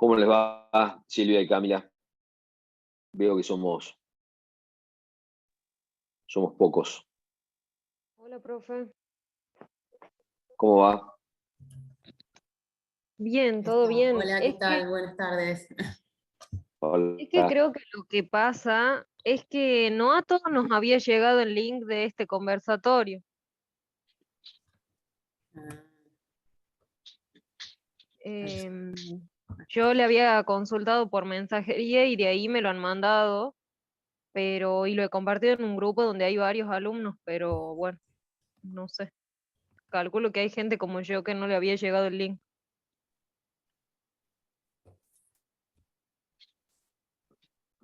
¿Cómo les va, Silvia y Camila? Veo que somos pocos. Hola, profe. ¿Cómo va? Bien, todo bien. Hola, ¿qué tal? Buenas tardes. Es que Hola. creo que lo que pasa es que no a todos nos había llegado el link de este conversatorio. Ah, Em, yo le había consultado por mensajería y de ahí me lo han mandado, y lo he compartido en un grupo donde hay varios alumnos, pero bueno, no sé. Calculo que hay gente como yo que no le había llegado el link.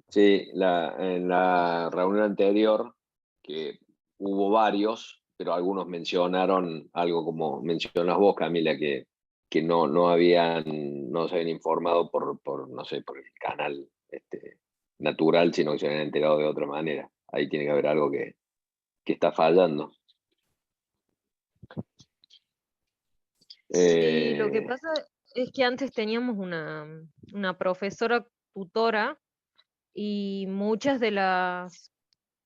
Sí, en la reunión anterior, que hubo varios, pero algunos mencionaron algo como mencionas vos, Camila, que no se habían informado no sé, por el canal natural, sino que se habían enterado de otra manera. Ahí tiene que haber algo que está fallando. Sí, lo que Eh, pasa es que antes teníamos una profesora tutora y muchas de las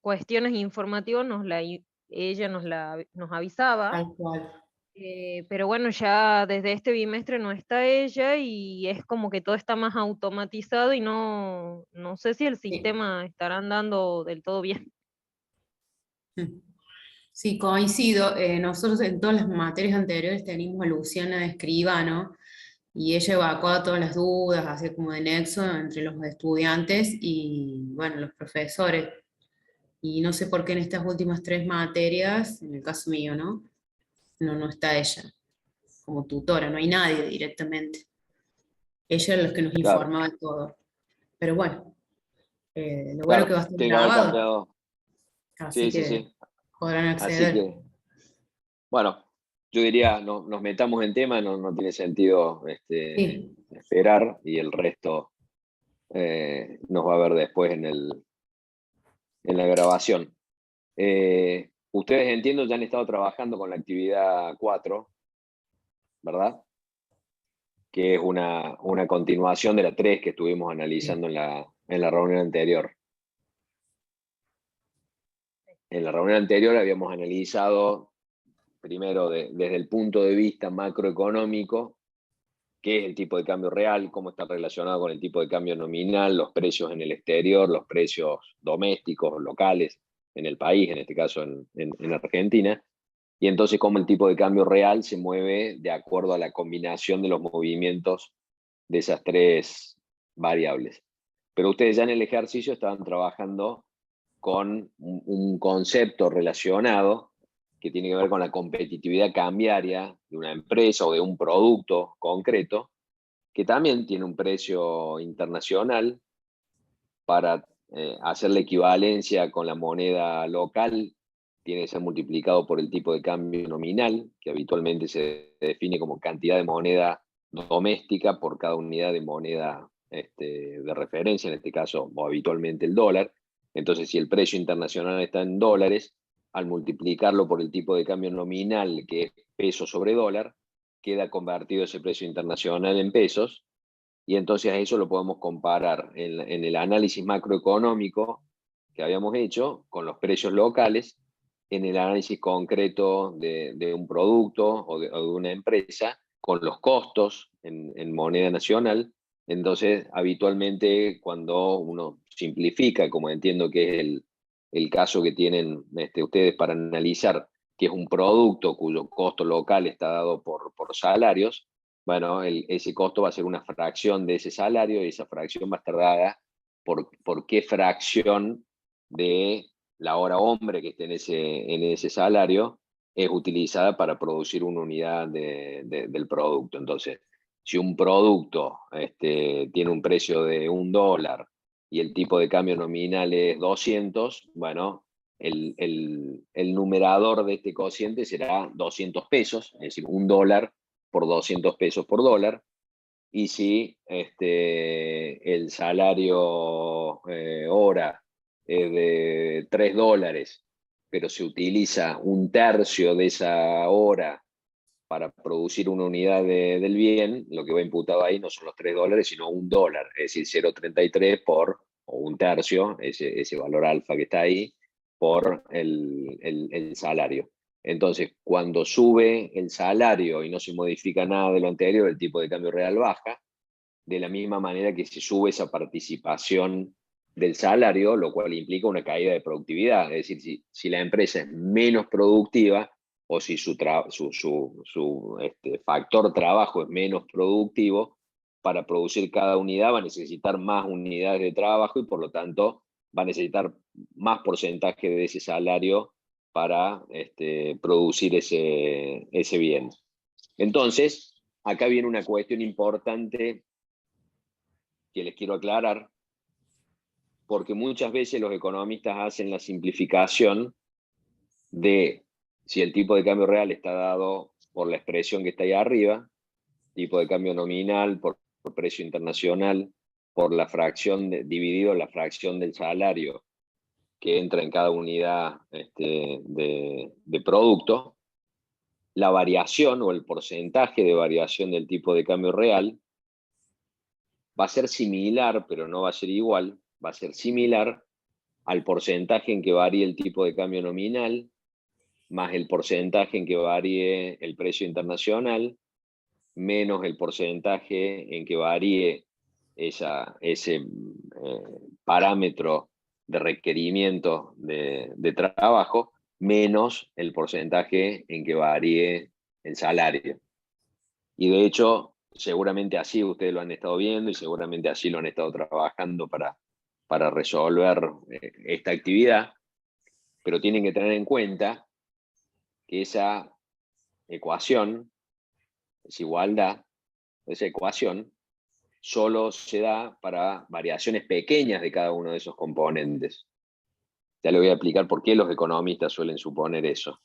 cuestiones informativas ella nos avisaba, tal cual. pero bueno, ya desde este bimestre no está ella y es como que todo está más automatizado y no sé si el Sí. sistema estará andando del todo bien. Sí, coincido. Nosotros en todas las materias anteriores teníamos a Luciana de Escribano y ella evacuaba todas las dudas, hacía como de nexo entre los estudiantes y, bueno, los profesores. Y no sé por qué en estas últimas tres materias, en el caso mío, ¿no? No está ella como tutora, no hay nadie directamente. Ella es la que nos claro, informaba de todo. Pero bueno, lo bueno que claro, va a estar tiene que haber grabado, cambiado. así Sí, sí, que sí. podrán Así acceder. que, bueno, yo diría, no, nos metamos en tema, no tiene sentido Sí, esperar y el resto nos va a ver después en la grabación. Ustedes entiendo ya han estado trabajando con la actividad 4, ¿verdad? Que es una continuación de la 3 que estuvimos sí. analizando en la reunión anterior. En la reunión anterior habíamos analizado primero desde el punto de vista macroeconómico qué es el tipo de cambio real, cómo está relacionado con el tipo de cambio nominal, los precios en el exterior, los precios domésticos, locales, en el país, en este caso en Argentina, y entonces cómo el tipo de cambio real se mueve de acuerdo a la combinación de los movimientos de esas tres variables. Pero ustedes ya en el ejercicio estaban trabajando con un concepto relacionado que tiene que ver con la competitividad cambiaria de una empresa o de un producto concreto, que también tiene un precio internacional para hacer la equivalencia con la moneda local, tiene que ser multiplicado por el tipo de cambio nominal, que habitualmente se define como cantidad de moneda doméstica por cada unidad de moneda de referencia, en este caso, o habitualmente el dólar. Entonces, si el precio internacional está en dólares, al multiplicarlo por el tipo de cambio nominal, que es peso sobre dólar, queda convertido ese precio internacional en pesos, y entonces a eso lo podemos comparar en el análisis macroeconómico que habíamos hecho con los precios locales, en el análisis concreto de un producto o de una empresa, con los costos en moneda nacional. Entonces, habitualmente, cuando uno simplifica, como entiendo que es el caso que tienen ustedes para analizar, que es un producto cuyo costo local está dado por salarios, bueno, ese costo va a ser una fracción de ese salario y esa fracción va a estar dada por qué fracción de la hora hombre que esté en ese salario es utilizada para producir una unidad del producto. Entonces, si un producto tiene un precio de $1 y el tipo de cambio nominal es 200, bueno, el numerador de este cociente será 200 pesos, es decir, $1 por 200 pesos por dólar. Y si el salario hora es de $3, pero se utiliza un tercio de esa hora para producir una unidad del bien, lo que va imputado ahí no son los $3, sino $1, es decir, 0,33 o un tercio, ese valor alfa que está ahí, por el salario. Entonces, cuando sube el salario y no se modifica nada de lo anterior, el tipo de cambio real baja, de la misma manera que se sube esa participación del salario, lo cual implica una caída de productividad. Es decir, si la empresa es menos productiva o si su factor trabajo es menos productivo, para producir cada unidad va a necesitar más unidades de trabajo y por lo tanto va a necesitar más porcentaje de ese salario para producir ese bien. Entonces, acá viene una cuestión importante que les quiero aclarar, porque muchas veces los economistas hacen la simplificación de si el tipo de cambio real está dado por la expresión que está ahí arriba, tipo de cambio nominal, por precio internacional, por la fracción, dividido la fracción del salario que entra en cada unidad de producto, la variación o el porcentaje de variación del tipo de cambio real va a ser similar, pero no va a ser igual, va a ser similar al porcentaje en que varíe el tipo de cambio nominal, más el porcentaje en que varíe el precio internacional, menos el porcentaje en que varíe ese parámetro de requerimiento de trabajo, menos el porcentaje en que varíe el salario. Y de hecho, seguramente así ustedes lo han estado viendo y seguramente así lo han estado trabajando para resolver esta actividad, pero tienen que tener en cuenta que esa ecuación, esa igualdad, esa ecuación, solo se da para variaciones pequeñas de cada uno de esos componentes. Ya le voy a explicar por qué los economistas suelen suponer eso.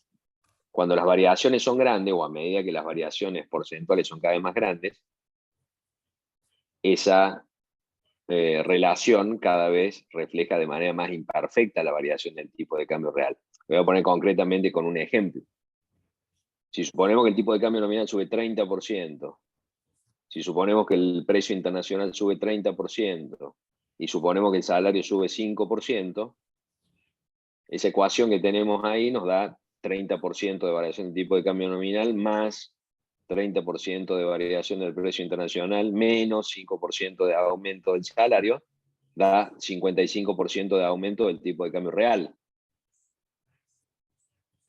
Cuando las variaciones son grandes, o a medida que las variaciones porcentuales son cada vez más grandes, esa relación cada vez refleja de manera más imperfecta la variación del tipo de cambio real. Voy a poner concretamente con un ejemplo. Si suponemos que el tipo de cambio nominal sube 30%, si suponemos que el precio internacional sube 30%, y suponemos que el salario sube 5%, esa ecuación que tenemos ahí nos da 30% de variación del tipo de cambio nominal más 30% de variación del precio internacional menos 5% de aumento del salario, da 55% de aumento del tipo de cambio real.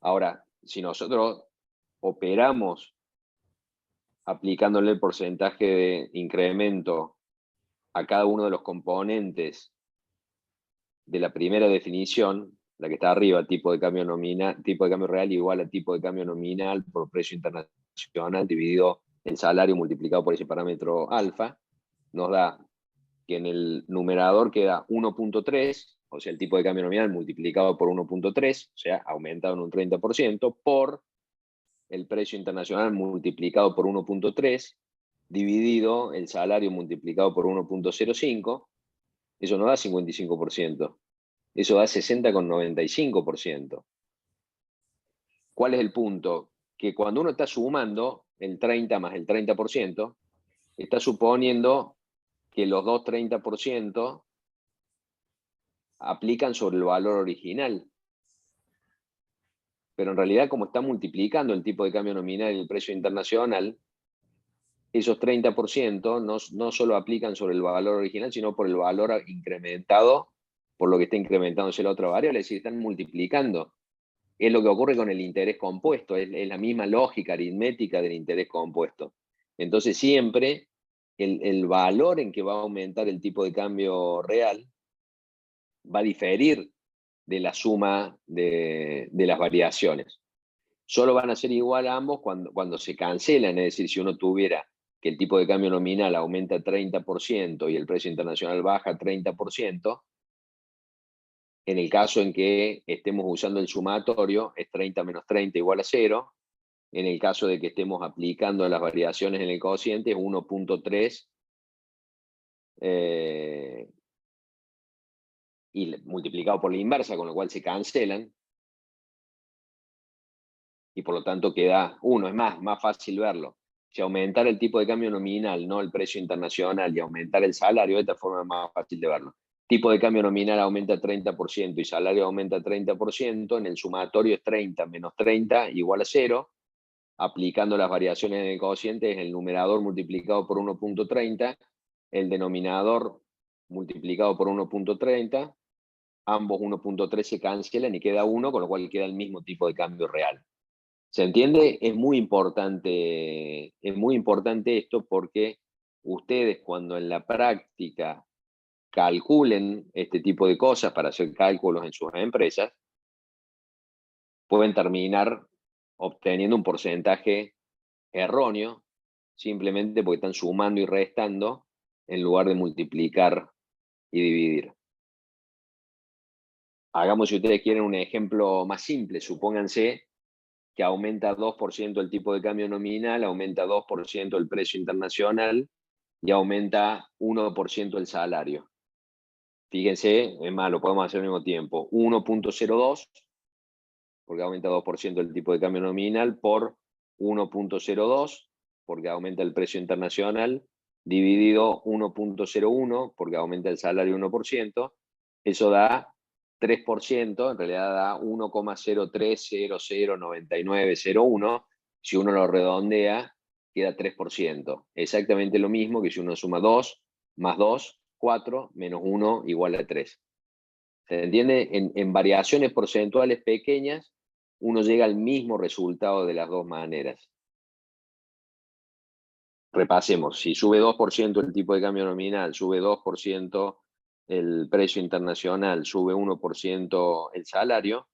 Ahora, si nosotros operamos aplicándole el porcentaje de incremento a cada uno de los componentes de la primera definición, la que está arriba, tipo de cambio nominal, tipo de cambio real igual a tipo de cambio nominal por precio internacional dividido el salario multiplicado por ese parámetro alfa, nos da que en el numerador queda 1.3, o sea, el tipo de cambio nominal multiplicado por 1.3, o sea, aumentado en un 30%, por el precio internacional multiplicado por 1.3, dividido el salario multiplicado por 1.05, eso no da 55%, eso da 60,95%. ¿Cuál es el punto? Que cuando uno está sumando el 30 más el 30%, está suponiendo que los dos 30% aplican sobre el valor original. Pero en realidad, como está multiplicando el tipo de cambio nominal y el precio internacional, esos 30% no solo aplican sobre el valor original, sino por el valor incrementado, por lo que está incrementándose la otra variable, es decir, están multiplicando. Es lo que ocurre con el interés compuesto, es la misma lógica aritmética del interés compuesto. Entonces siempre el valor en que va a aumentar el tipo de cambio real va a diferir de la suma de las variaciones. Solo van a ser igual a ambos cuando se cancelan, es decir, si uno tuviera que el tipo de cambio nominal aumenta 30% y el precio internacional baja 30%, en el caso en que estemos usando el sumatorio, es 30 menos 30 igual a 0. En el caso de que estemos aplicando las variaciones en el cociente, es 1.3 y multiplicado por la inversa, con lo cual se cancelan. Y por lo tanto queda 1. Es más fácil verlo. Si aumentar el tipo de cambio nominal, no el precio internacional, y aumentar el salario, de esta forma es más fácil de verlo. tipo de cambio nominal aumenta 30% y salario aumenta 30%, en el sumatorio es 30 menos 30 igual a 0. Aplicando las variaciones en el cociente es el numerador multiplicado por 1.30, el denominador multiplicado por 1.30, ambos 1.3 se cancelan y queda 1, con lo cual queda el mismo tipo de cambio real. ¿Se entiende? Es muy importante esto, porque ustedes, cuando en la práctica calculen este tipo de cosas para hacer cálculos en sus empresas, pueden terminar obteniendo un porcentaje erróneo, simplemente porque están sumando y restando en lugar de multiplicar y dividir. Hagamos, si ustedes quieren, un ejemplo más simple. Supónganse que aumenta 2% el tipo de cambio nominal, aumenta 2% el precio internacional y aumenta 1% el salario. Fíjense, es más, lo podemos hacer al mismo tiempo. 1.02, porque aumenta 2% el tipo de cambio nominal, por 1.02, porque aumenta el precio internacional, dividido 1.01, porque aumenta el salario 1%, eso da 3%, en realidad da 1,03009901, si uno lo redondea, queda 3%. Exactamente lo mismo que si uno suma 2 más 2, 4, menos 1 igual a 3. ¿Se entiende? En variaciones porcentuales pequeñas, uno llega al mismo resultado de las dos maneras. Repasemos, si sube 2% el tipo de cambio nominal, sube 2% el precio internacional, sube 1% el salario,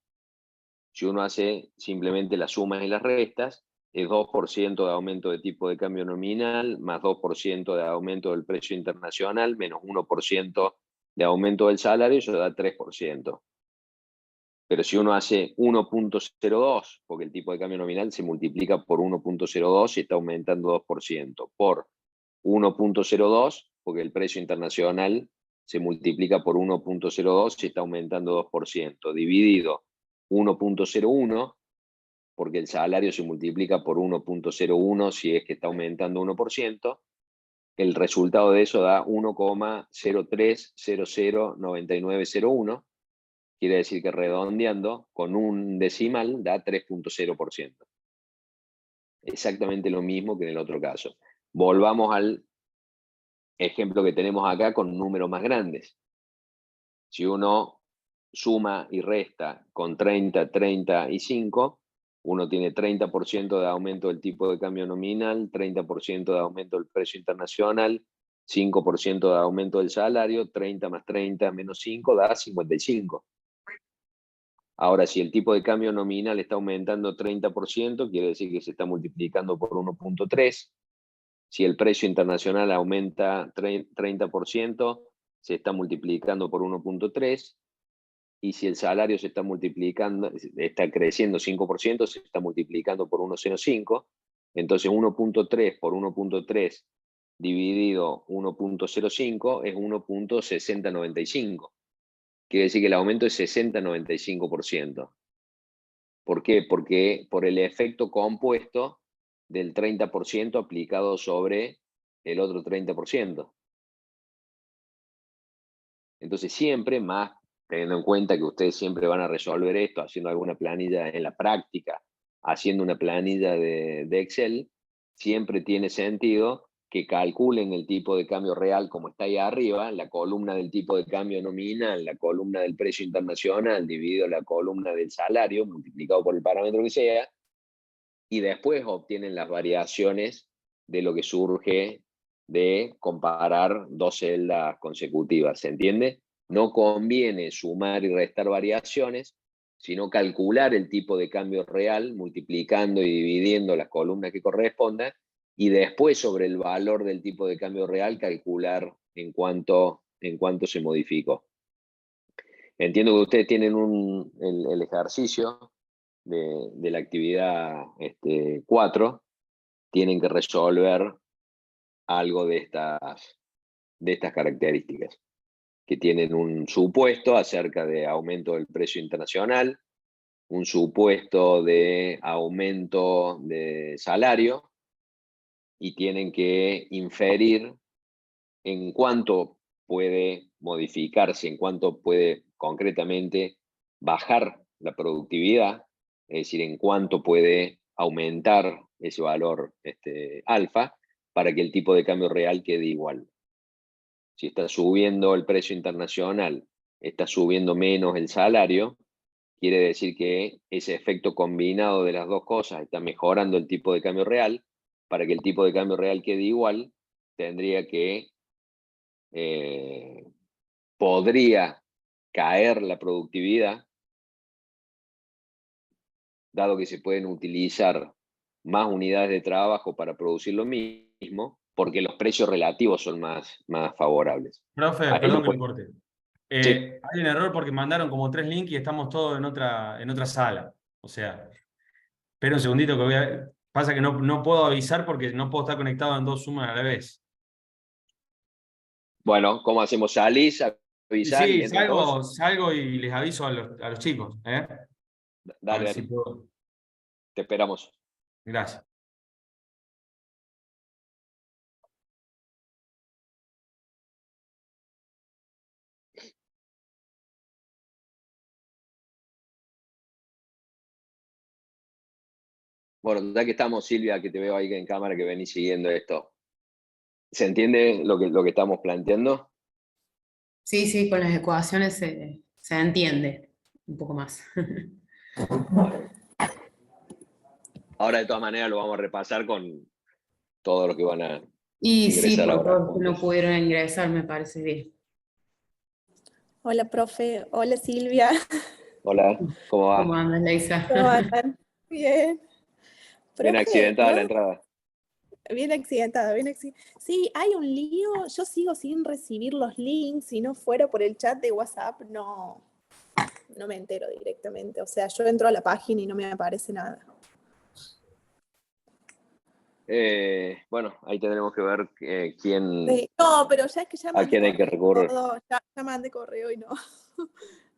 si uno hace simplemente las sumas y las restas, es 2% de aumento de tipo de cambio nominal, más 2% de aumento del precio internacional, menos 1% de aumento del salario, eso da 3%. Pero si uno hace 1.02, porque el tipo de cambio nominal se multiplica por 1.02 y está aumentando 2%, por 1.02, porque el precio internacional se multiplica por 1.02 y está aumentando 2%, dividido 1.01, porque el salario se multiplica por 1.01 si es que está aumentando 1%, el resultado de eso da 1,03009901, quiere decir que redondeando con un decimal da 3.0%. Exactamente lo mismo que en el otro caso. Volvamos al ejemplo que tenemos acá con números más grandes. Si uno suma y resta con 30, 35, uno tiene 30% de aumento del tipo de cambio nominal, 30% de aumento del precio internacional, 5% de aumento del salario, 30 más 30 menos 5 da 55. Ahora, si el tipo de cambio nominal está aumentando 30%, quiere decir que se está multiplicando por 1.3. Si el precio internacional aumenta 30%, se está multiplicando por 1.3. Y si el salario se está multiplicando, está creciendo 5%, se está multiplicando por 1,05. Entonces 1.3 por 1.3 dividido 1.05 es 1.6095. Quiere decir que el aumento es 60-95%. ¿Por qué? Porque por el efecto compuesto del 30% aplicado sobre el otro 30%. Entonces siempre, más teniendo en cuenta que ustedes siempre van a resolver esto haciendo alguna planilla en la práctica, haciendo una planilla de Excel, siempre tiene sentido que calculen el tipo de cambio real como está ahí arriba, la columna del tipo de cambio nominal, la columna del precio internacional, dividido la columna del salario, multiplicado por el parámetro que sea, y después obtienen las variaciones de lo que surge de comparar dos celdas consecutivas, ¿se entiende? No conviene sumar y restar variaciones, sino calcular el tipo de cambio real, multiplicando y dividiendo las columnas que correspondan, y después sobre el valor del tipo de cambio real calcular en cuánto se modificó. Entiendo que ustedes tienen el ejercicio de la actividad 4, tienen que resolver algo de estas características, que tienen un supuesto acerca de aumento del precio internacional, un supuesto de aumento de salario, y tienen que inferir en cuánto puede modificarse en cuánto puede concretamente bajar la productividad, es decir, en cuánto puede aumentar ese valor alfa para que el tipo de cambio real quede igual. Si está subiendo el precio internacional, está subiendo menos el salario, quiere decir que ese efecto combinado de las dos cosas está mejorando el tipo de cambio real. Para que el tipo de cambio real quede igual, tendría que, podría caer la productividad, dado que se pueden utilizar más unidades de trabajo para producir lo mismo, porque los precios relativos son más favorables. Profe, Ahí perdón lo que lo puede- corte. Sí. Hay un error porque mandaron como 3 links y estamos todos en otra sala. O sea, espera un segundito que pasa que no puedo avisar porque no puedo estar conectado en 2 Zoom a la vez. Bueno, ¿cómo hacemos? ¿Salís, Y avisás y sí, entran todos? salgo y les aviso a los chicos. A Dale, ver si dale, puedo. te esperamos. Gracias. Bueno, ya que estamos, Silvia, que te veo ahí en cámara, que venís siguiendo esto. ¿Se entiende lo que estamos planteando? Sí, sí, con las ecuaciones se entiende un poco más. Ahora, de todas maneras, lo vamos a repasar con todos los que van a Y sí, ingresar por ahora todos los que no juntos. pudieron ingresar, me parece bien. Hola, profe. Hola, Silvia. Hola, ¿cómo va? ¿Cómo andas, Leisa? ¿Cómo andan? Bien. Bien Profe, accidentada la entrada. bien accidentada, bien accidentada. Sí, hay un lío. Yo sigo sin recibir los links. Si no fuera por el chat de WhatsApp, no me entero directamente. O sea, yo entro a la página y no me aparece nada. Bueno, ahí tendremos que ver quién, Sí, no, pero ya es que ya a mandé quién hay que correo. recurrir. Ya mandé correo y no,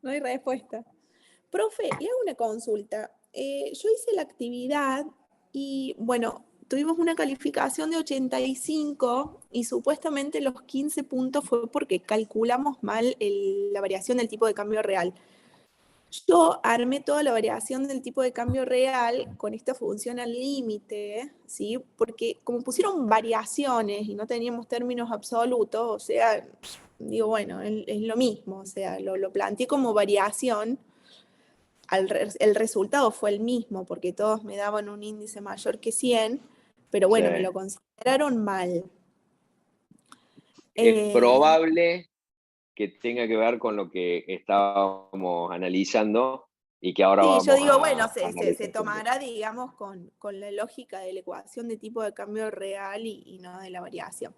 no hay respuesta. Profe, y hago una consulta. Yo hice la actividad y, bueno, tuvimos una calificación de 85 y supuestamente los 15 puntos fue porque calculamos mal la variación del tipo de cambio real. Yo armé toda la variación del tipo de cambio real con esta función al límite, ¿sí? Porque como pusieron variaciones y no teníamos términos absolutos, o sea, digo, bueno, es lo mismo, o sea, lo planteé como variación. El resultado fue el mismo, porque todos me daban un índice mayor que 100, pero bueno, me Sí. lo consideraron mal. Es probable que tenga que ver con lo que estábamos analizando y que ahora Sí, yo vamos digo, a bueno, se analizar. tomará, digamos, con la lógica de la ecuación de tipo de cambio real y no de la variación.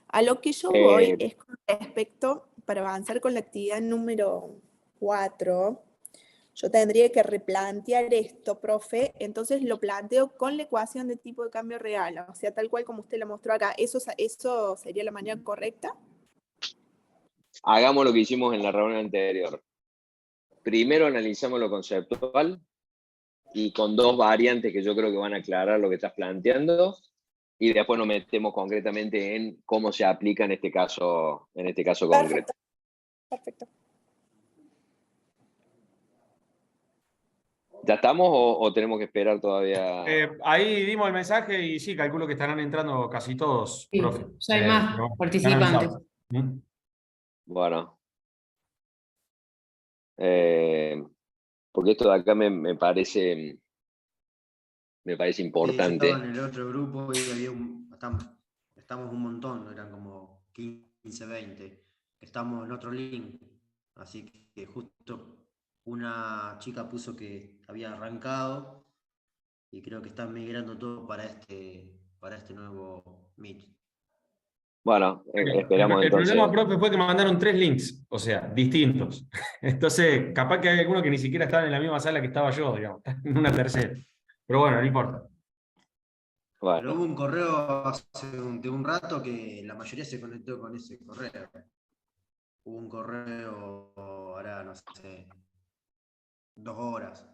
A lo que yo voy es con respecto, para avanzar con la actividad número 4, yo tendría que replantear esto, profe, entonces lo planteo con la ecuación de tipo de cambio real, o sea, tal cual como usted la mostró acá. ¿Eso sería la manera correcta? Hagamos lo que hicimos en la reunión anterior. Primero analizamos lo conceptual y con dos variantes que yo creo que van a aclarar lo que estás planteando, y después nos metemos concretamente en cómo se aplica en este caso concreto. Perfecto. ¿Ya estamos o tenemos que esperar todavía? Ahí dimos el mensaje y sí, calculo que estarán entrando casi todos, Sí, profe. ya hay más Pero participantes. están avisados. Bueno. Porque esto de acá me parece Sí, yo estaba importante. en el otro grupo y había estamos un montón, eran como 15, 20, que estamos en otro link. Así que justo una chica puso que había arrancado y creo que están migrando todo para este nuevo Meet. Bueno, esperamos El entonces. problema, profe, fue que mandaron 3 links, o sea, distintos. Entonces, capaz que hay algunos que ni siquiera estaban en la misma sala que estaba yo, digamos, en una tercera. Pero bueno, no importa. Pero hubo Bueno, un correo de un rato que la mayoría se conectó con ese correo. Hubo un correo, ahora no sé, 2 horas.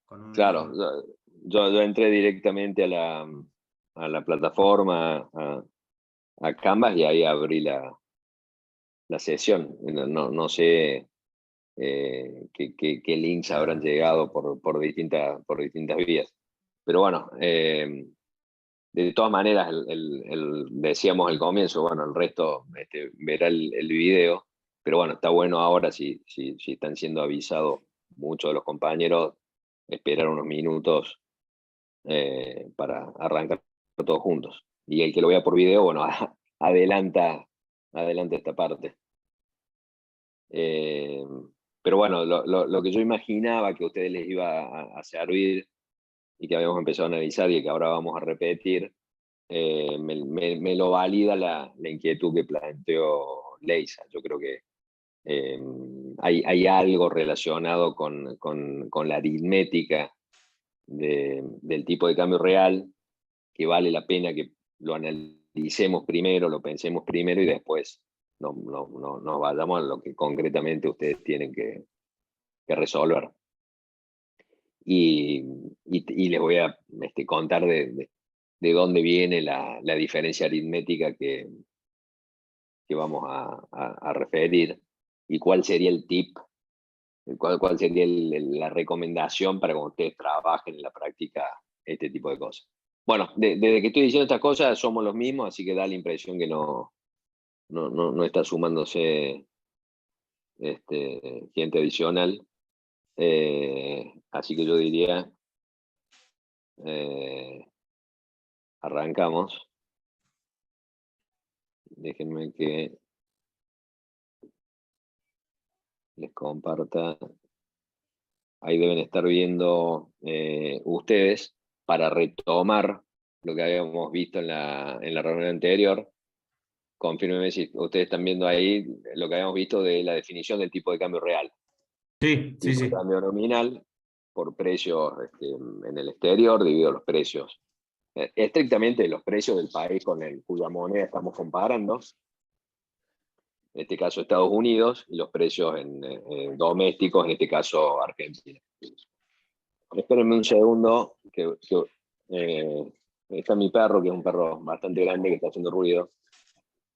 Con un claro, link. yo entré directamente a la plataforma, a Canvas, y ahí abrí la sesión. No sé qué links habrán llegado por distintas vías. Pero bueno, de todas maneras, decíamos al comienzo, bueno, el resto verá el video, pero bueno, está bueno ahora si están siendo avisados muchos de los compañeros, esperar unos minutos para arrancar todos juntos. Y el que lo vea por video, bueno, adelanta esta parte. Pero bueno, lo que yo imaginaba que a ustedes les iba a servir y que habíamos empezado a analizar y que ahora vamos a repetir, me lo valida la inquietud que planteó Leisa. Yo creo que hay algo relacionado con la aritmética del tipo de cambio real que vale la pena que lo analicemos primero, lo pensemos primero y después nos vayamos a lo que concretamente ustedes tienen que resolver. Y les voy a contar de dónde viene la diferencia aritmética que vamos a referir y cuál sería el tip, cuál sería la recomendación para cuando ustedes trabajen en la práctica este tipo de cosas. Bueno, desde que estoy diciendo estas cosas somos los mismos, así que da la impresión que no está sumándose gente adicional. Así que yo diría, arrancamos. Déjenme que les comparta. Ahí deben estar viendo ustedes para retomar lo que habíamos visto en la reunión anterior. Confírmenme si ustedes están viendo ahí lo que habíamos visto de la definición del tipo de cambio real. Sí. De cambio nominal por precios en el exterior dividido los precios, estrictamente los precios del país cuya moneda estamos comparando, en este caso Estados Unidos, y los precios domésticos, en este caso Argentina. Espérenme un segundo, que está mi perro, que es un perro bastante grande que está haciendo ruido.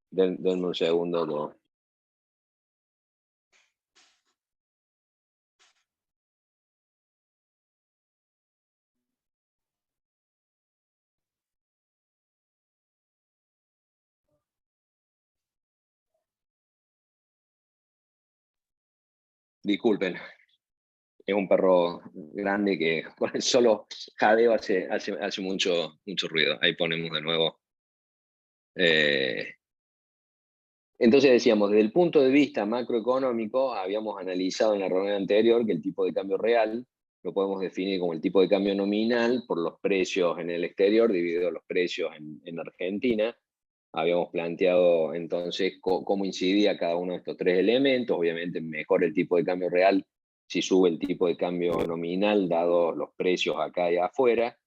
Denme un segundo. ¿No? Disculpen, es un perro grande que con el solo jadeo hace mucho ruido. Ahí ponemos de nuevo. Entonces decíamos, desde el punto de vista macroeconómico, habíamos analizado en la reunión anterior que el tipo de cambio real lo podemos definir como el tipo de cambio nominal por los precios en el exterior dividido los precios en Argentina. Habíamos planteado entonces cómo incidía cada uno de estos tres elementos. Obviamente mejor el tipo de cambio real si sube el tipo de cambio nominal dados los precios acá y afuera.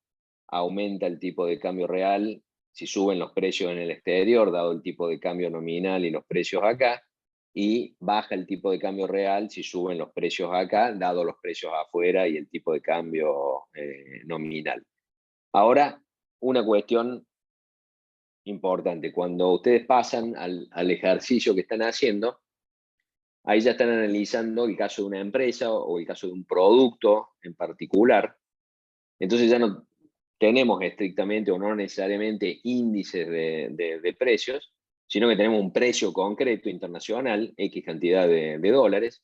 Aumenta el tipo de cambio real si suben los precios en el exterior, dado el tipo de cambio nominal y los precios acá, y baja el tipo de cambio real si suben los precios acá, dado los precios afuera y el tipo de cambio nominal. Ahora, una cuestión importante, cuando ustedes pasan al ejercicio que están haciendo, ahí ya están analizando el caso de una empresa o el caso de un producto en particular, entonces ya no tenemos estrictamente o no necesariamente índices de precios, sino que tenemos un precio concreto internacional, X cantidad de dólares.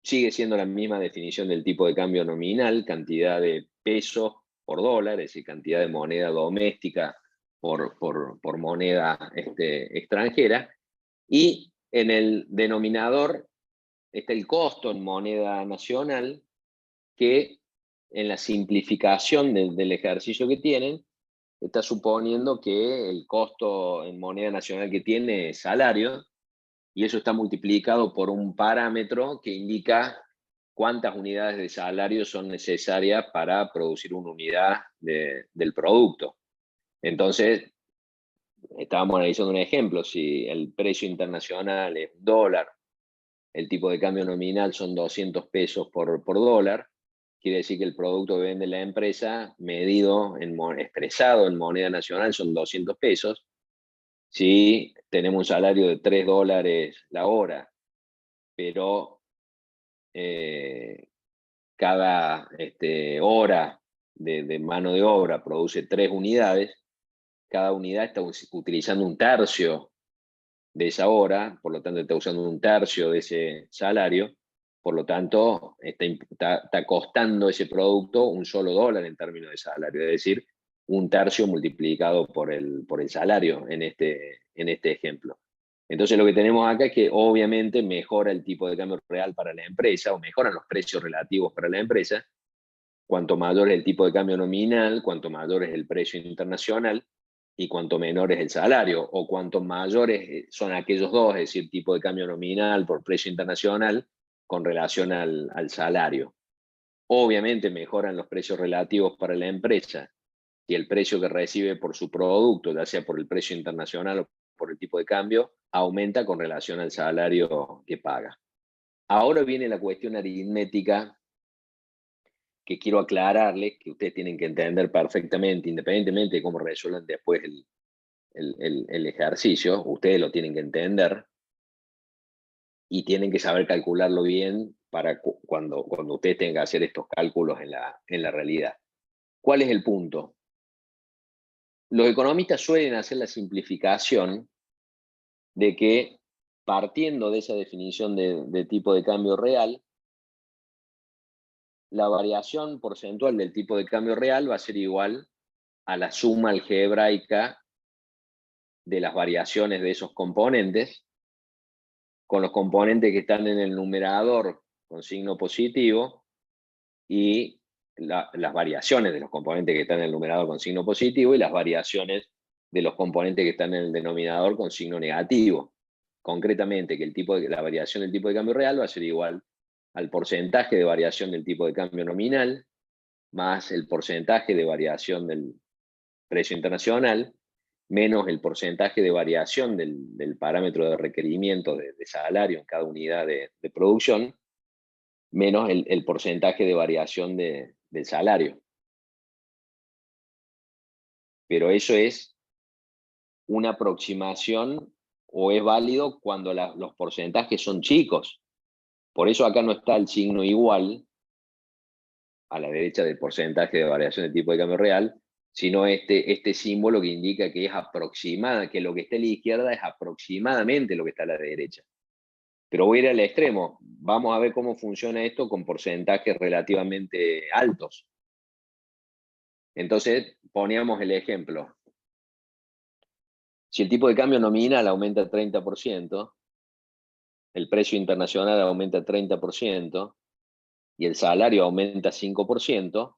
Sigue siendo la misma definición del tipo de cambio nominal, cantidad de pesos por dólar, es decir, cantidad de moneda doméstica por moneda extranjera. Y en el denominador está el costo en moneda nacional, que en la simplificación del ejercicio que tienen, está suponiendo que el costo en moneda nacional que tiene es salario, y eso está multiplicado por un parámetro que indica cuántas unidades de salario son necesarias para producir una unidad del producto. Entonces, estábamos analizando un ejemplo, si el precio internacional es $1, el tipo de cambio nominal son 200 pesos por dólar, quiere decir que el producto que vende la empresa, expresado en moneda nacional, son 200 pesos. Si tenemos un salario de $3 la hora, pero cada hora de mano de obra produce 3 unidades, cada unidad está utilizando un tercio de esa hora, por lo tanto está usando un tercio de ese salario, por lo tanto está costando ese producto un solo dólar en términos de salario, es decir, un tercio multiplicado por el salario en este ejemplo. Entonces lo que tenemos acá es que obviamente mejora el tipo de cambio real para la empresa, o mejoran los precios relativos para la empresa. Cuanto mayor es el tipo de cambio nominal, cuanto mayor es el precio internacional, y cuanto menor es el salario, o cuanto mayores son aquellos dos, es decir, tipo de cambio nominal por precio internacional con relación al salario. Obviamente mejoran los precios relativos para la empresa y el precio que recibe por su producto, ya sea por el precio internacional o por el tipo de cambio, aumenta con relación al salario que paga. Ahora viene la cuestión aritmética que quiero aclararles, que ustedes tienen que entender perfectamente, independientemente de cómo resuelvan después el ejercicio, ustedes lo tienen que entender y tienen que saber calcularlo bien para cuando ustedes tengan que hacer estos cálculos en la realidad. ¿Cuál es el punto? Los economistas suelen hacer la simplificación de que, partiendo de esa definición de tipo de cambio real, la variación porcentual del tipo de cambio real va a ser igual a la suma algebraica de las variaciones de esos componentes, con los componentes que están en el numerador con signo positivo y las variaciones de los componentes que están en el numerador con signo positivo y las variaciones de los componentes que están en el denominador con signo negativo. Concretamente, que la variación del tipo de cambio real va a ser igual al porcentaje de variación del tipo de cambio nominal más el porcentaje de variación del precio internacional menos el porcentaje de variación del parámetro de requerimiento de salario en cada unidad de producción, menos el porcentaje de variación del salario. Pero eso es una aproximación, o es válido cuando los porcentajes son chicos. Por eso acá no está el signo igual a la derecha del porcentaje de variación del tipo de cambio real, sino este símbolo que indica que es aproximada, que lo que está a la izquierda es aproximadamente lo que está a la derecha. Pero voy a ir al extremo. Vamos a ver cómo funciona esto con porcentajes relativamente altos. Entonces, poníamos el ejemplo. Si el tipo de cambio nominal aumenta 30%, el precio internacional aumenta 30%, y el salario aumenta 5%,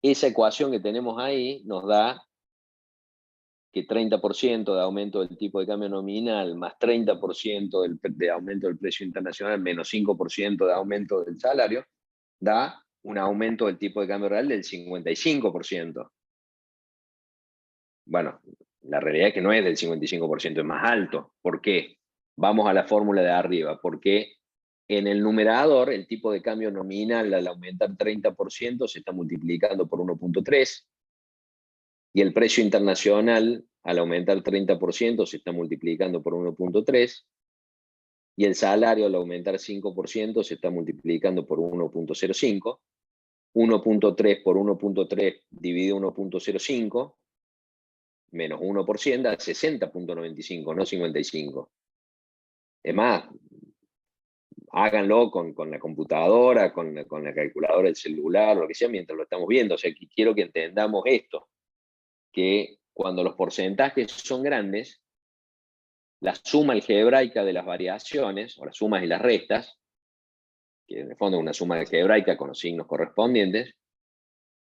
esa ecuación que tenemos ahí nos da que 30% de aumento del tipo de cambio nominal más 30% de aumento del precio internacional menos 5% de aumento del salario, da un aumento del tipo de cambio real del 55%. Bueno, la realidad es que no es del 55%, es más alto. ¿Por qué? Vamos a la fórmula de arriba, porque en el numerador el tipo de cambio nominal al aumentar 30% se está multiplicando por 1.3, y el precio internacional al aumentar 30% se está multiplicando por 1.3, y el salario al aumentar 5% se está multiplicando por 1.05, 1.3 por 1.3 dividido 1.05, menos 1% da 60.95, no 55. Es más, háganlo con la computadora, con la calculadora del celular, lo que sea, mientras lo estamos viendo. O sea, quiero que entendamos esto, que cuando los porcentajes son grandes, la suma algebraica de las variaciones, o las sumas y las restas, que en el fondo es una suma algebraica con los signos correspondientes,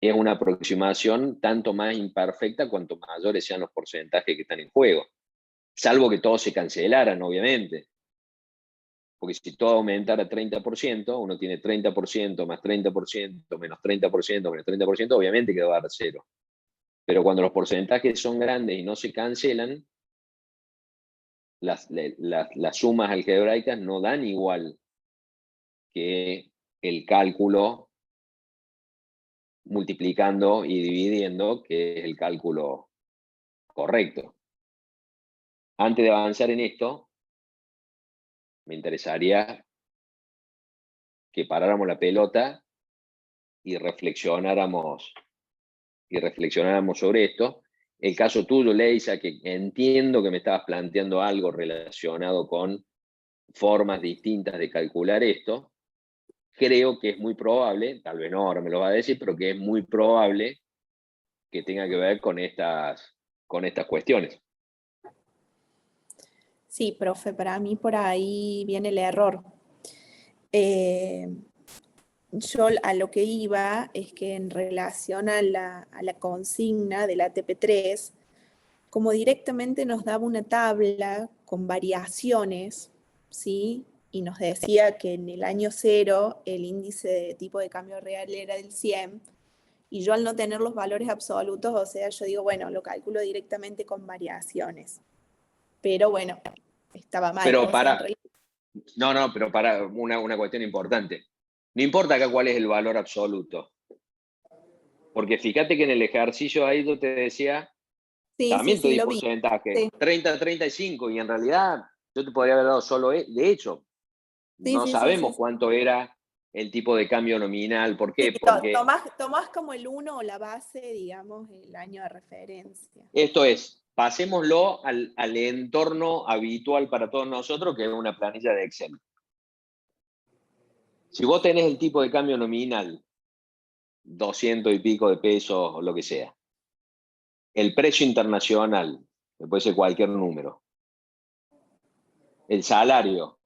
es una aproximación tanto más imperfecta cuanto mayores sean los porcentajes que están en juego. Salvo que todos se cancelaran, obviamente. Porque si todo aumentara 30%, uno tiene 30% más 30%, menos 30%, menos 30%, obviamente que va a dar cero. Pero cuando los porcentajes son grandes y no se cancelan, las sumas algebraicas no dan igual que el cálculo multiplicando y dividiendo, que es el cálculo correcto. antes de avanzar en esto, me interesaría que paráramos la pelota y reflexionáramos sobre esto. El caso tuyo, Leisa, que entiendo que me estabas planteando algo relacionado con formas distintas de calcular esto. Creo que es muy probable, tal vez no, ahora me lo va a decir, pero que es muy probable que tenga que ver con estas cuestiones. Sí, profe, para mí por ahí viene el error. Yo a lo que iba es que en relación a la consigna de la TP3, como directamente nos daba una tabla con variaciones, ¿sí? Y nos decía que en el año 0 el índice de tipo de cambio real era del 100, y yo al no tener los valores absolutos, o sea, yo digo, bueno, lo calculo directamente con variaciones. Pero bueno, estaba mal. Pero o sea, para, pero para una cuestión importante. No importa acá cuál es el valor absoluto. Porque fíjate que en el ejercicio ahí yo te decía, sí, también te di lo vi. porcentaje, Sí. 30-35, y en realidad yo te podría haber dado solo, de hecho, no sabemos cuánto era el tipo de cambio nominal. ¿Por qué? Sí, Porque tomás como el 1 o la base, digamos, el año de referencia. esto es, pasémoslo al entorno habitual para todos nosotros, que es una planilla de Excel. Si vos tenés el tipo de cambio nominal, 200 y pico de pesos o lo que sea, el precio internacional, que puede ser cualquier número, el salario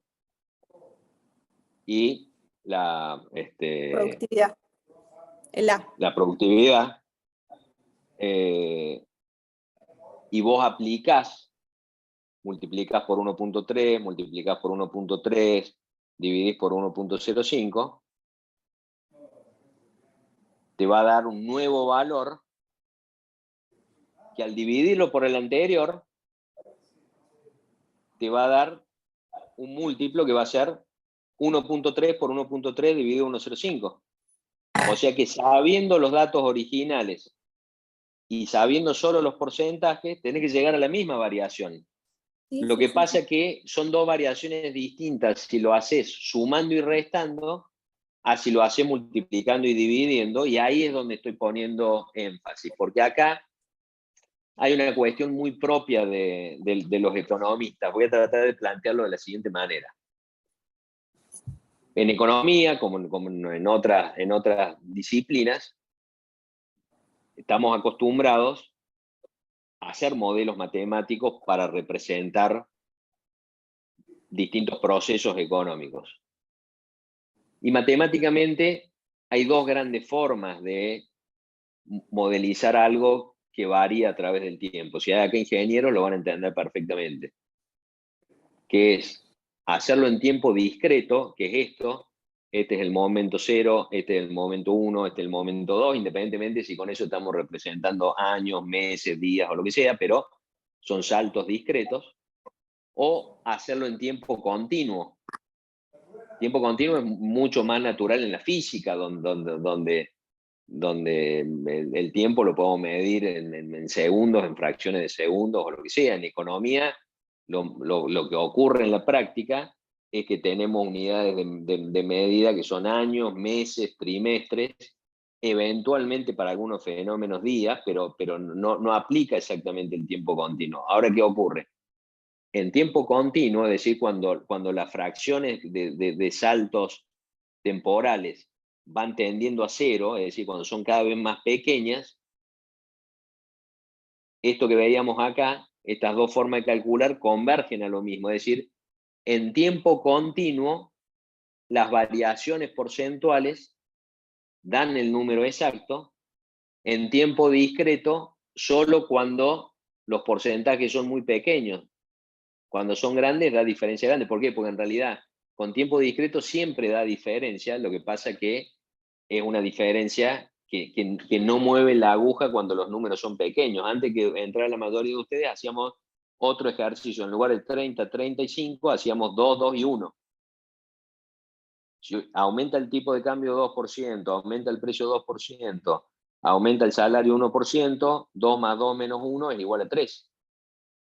y Productividad. El A. la productividad, y vos multiplicás por 1.3, multiplicás por 1.3, dividís por 1.05, te va a dar un nuevo valor que al dividirlo por el anterior te va a dar un múltiplo que va a ser 1.3 por 1.3 dividido 1.05. O sea que sabiendo los datos originales y sabiendo solo los porcentajes, tenés que llegar a la misma variación. Lo que pasa es que son dos variaciones distintas si lo haces sumando y restando, a si lo haces multiplicando y dividiendo, y ahí es donde estoy poniendo énfasis, porque acá hay una cuestión muy propia de los economistas. Voy a tratar de plantearlo de la siguiente manera. En economía, como en otras disciplinas, estamos acostumbrados a hacer modelos matemáticos para representar distintos procesos económicos. Y matemáticamente hay dos grandes formas de modelizar algo que varía a través del tiempo. Si hay acá ingenieros lo van a entender perfectamente. Que es hacerlo en tiempo discreto, que es esto. Este es el momento 0, este es el momento 1, este es el momento 2, independientemente si con eso estamos representando años, meses, días o lo que sea, pero son saltos discretos. O hacerlo en tiempo continuo. Tiempo continuo es mucho más natural en la física, donde el tiempo lo podemos medir en segundos, en fracciones de segundos o lo que sea. En economía, lo que ocurre en la práctica es que tenemos unidades de medida que son años, meses, trimestres, eventualmente para algunos fenómenos días, pero no aplica exactamente el tiempo continuo. Ahora, ¿qué ocurre? En tiempo continuo, es decir, cuando las fracciones de saltos temporales van tendiendo a 0, es decir, cuando son cada vez más pequeñas, esto que veíamos acá, estas dos formas de calcular convergen a lo mismo, es decir, en tiempo continuo, las variaciones porcentuales dan el número exacto, en tiempo discreto, solo cuando los porcentajes son muy pequeños. Cuando son grandes da diferencia grande. ¿Por qué? Porque en realidad con tiempo discreto siempre da diferencia, lo que pasa que es una diferencia que no mueve la aguja cuando los números son pequeños. Antes que entrara la mayoría de ustedes hacíamos otro ejercicio, en lugar de 30-35 hacíamos 2, 2 y 1. Si aumenta el tipo de cambio 2%, aumenta el precio 2%, aumenta el salario 1%, 2 más 2 menos 1 es igual a 3.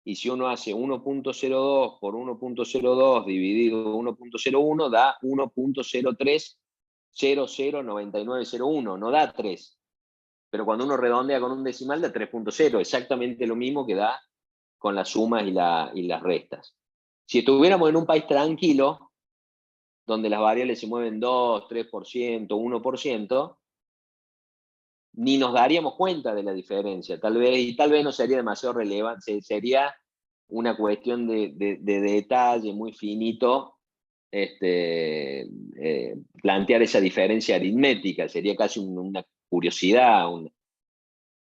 y si uno hace 1.02 por 1.02 dividido 1.01, da 1.03009901, no da 3. Pero cuando uno redondea con un decimal da 3.0, exactamente lo mismo que da con las sumas y las restas. Si estuviéramos en un país tranquilo, donde las variables se mueven 2, 3%, 1%, ni nos daríamos cuenta de la diferencia, tal vez no sería demasiado relevante, sería una cuestión de detalle muy finito, plantear esa diferencia aritmética, sería casi una curiosidad.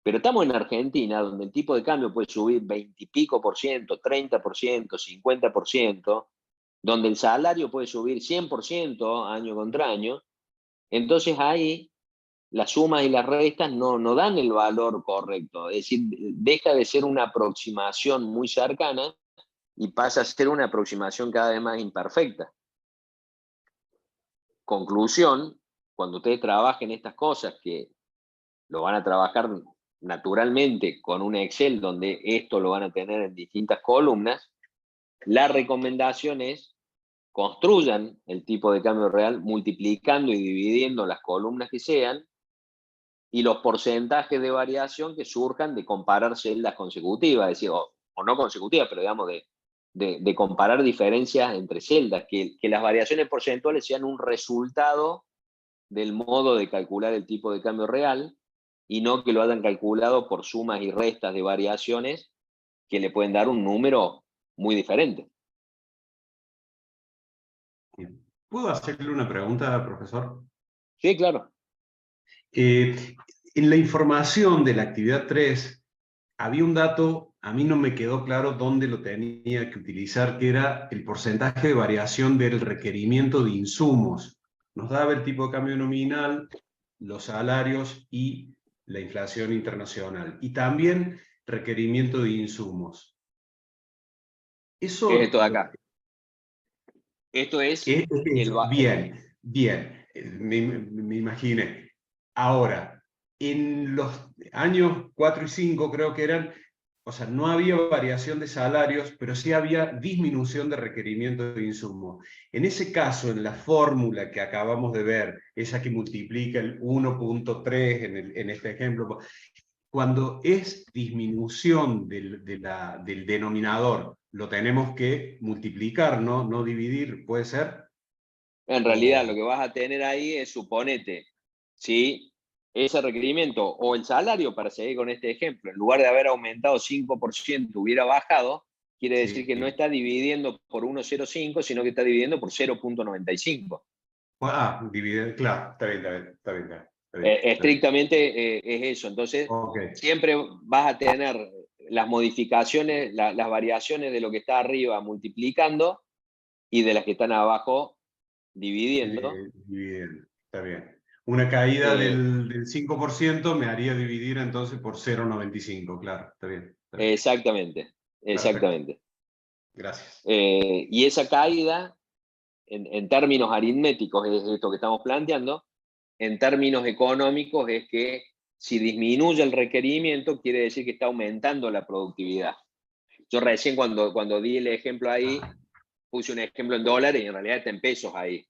Pero estamos en Argentina, donde el tipo de cambio puede subir 20 y pico por ciento, 30%, 50%, donde el salario puede subir 100% año contra año. Entonces ahí las sumas y las restas no dan el valor correcto. Es decir, deja de ser una aproximación muy cercana y pasa a ser una aproximación cada vez más imperfecta. Conclusión, cuando ustedes trabajen estas cosas, que lo van a trabajar naturalmente con un Excel donde esto lo van a tener en distintas columnas, la recomendación es construyan el tipo de cambio real multiplicando y dividiendo las columnas que sean y los porcentajes de variación que surjan de comparar celdas consecutivas, es decir, o no consecutivas, pero digamos de comparar diferencias entre celdas, que las variaciones porcentuales sean un resultado del modo de calcular el tipo de cambio real y no que lo hayan calculado por sumas y restas de variaciones que le pueden dar un número muy diferente. ¿Puedo hacerle una pregunta, profesor? Sí, claro. En la información de la actividad 3 había un dato, a mí no me quedó claro dónde lo tenía que utilizar, que era el porcentaje de variación del requerimiento de insumos. Nos daba el tipo de cambio nominal, los salarios y la inflación internacional. Y también requerimiento de insumos. Eso ¿Qué es esto de acá? Esto es bien, me imaginé. Ahora, en los años 4 y 5 creo que eran, o sea, no había variación de salarios, pero sí había disminución de requerimiento de insumos. En ese caso, en la fórmula que acabamos de ver, esa que multiplica el 1.3 en este ejemplo, cuando es disminución del denominador, lo tenemos que multiplicar, no dividir, ¿puede ser? En realidad lo que vas a tener ahí es, suponete, si ese requerimiento o el salario, para seguir con este ejemplo, en lugar de haber aumentado 5%, hubiera bajado, quiere decir que no está dividiendo por 1,05, sino que está dividiendo por 0.95. Dividir, claro, está bien. Estrictamente es eso. Entonces, siempre vas a tener las modificaciones, las variaciones de lo que está arriba multiplicando y de las que están abajo dividiendo. Dividiendo, está bien. Una caída del 5% me haría dividir entonces por 0,95, claro, está bien. Exactamente. Gracias. Y esa caída, en términos aritméticos, es esto que estamos planteando. En términos económicos es que si disminuye el requerimiento, quiere decir que está aumentando la productividad. Yo recién cuando di el ejemplo ahí, puse un ejemplo en dólares y en realidad está en pesos ahí.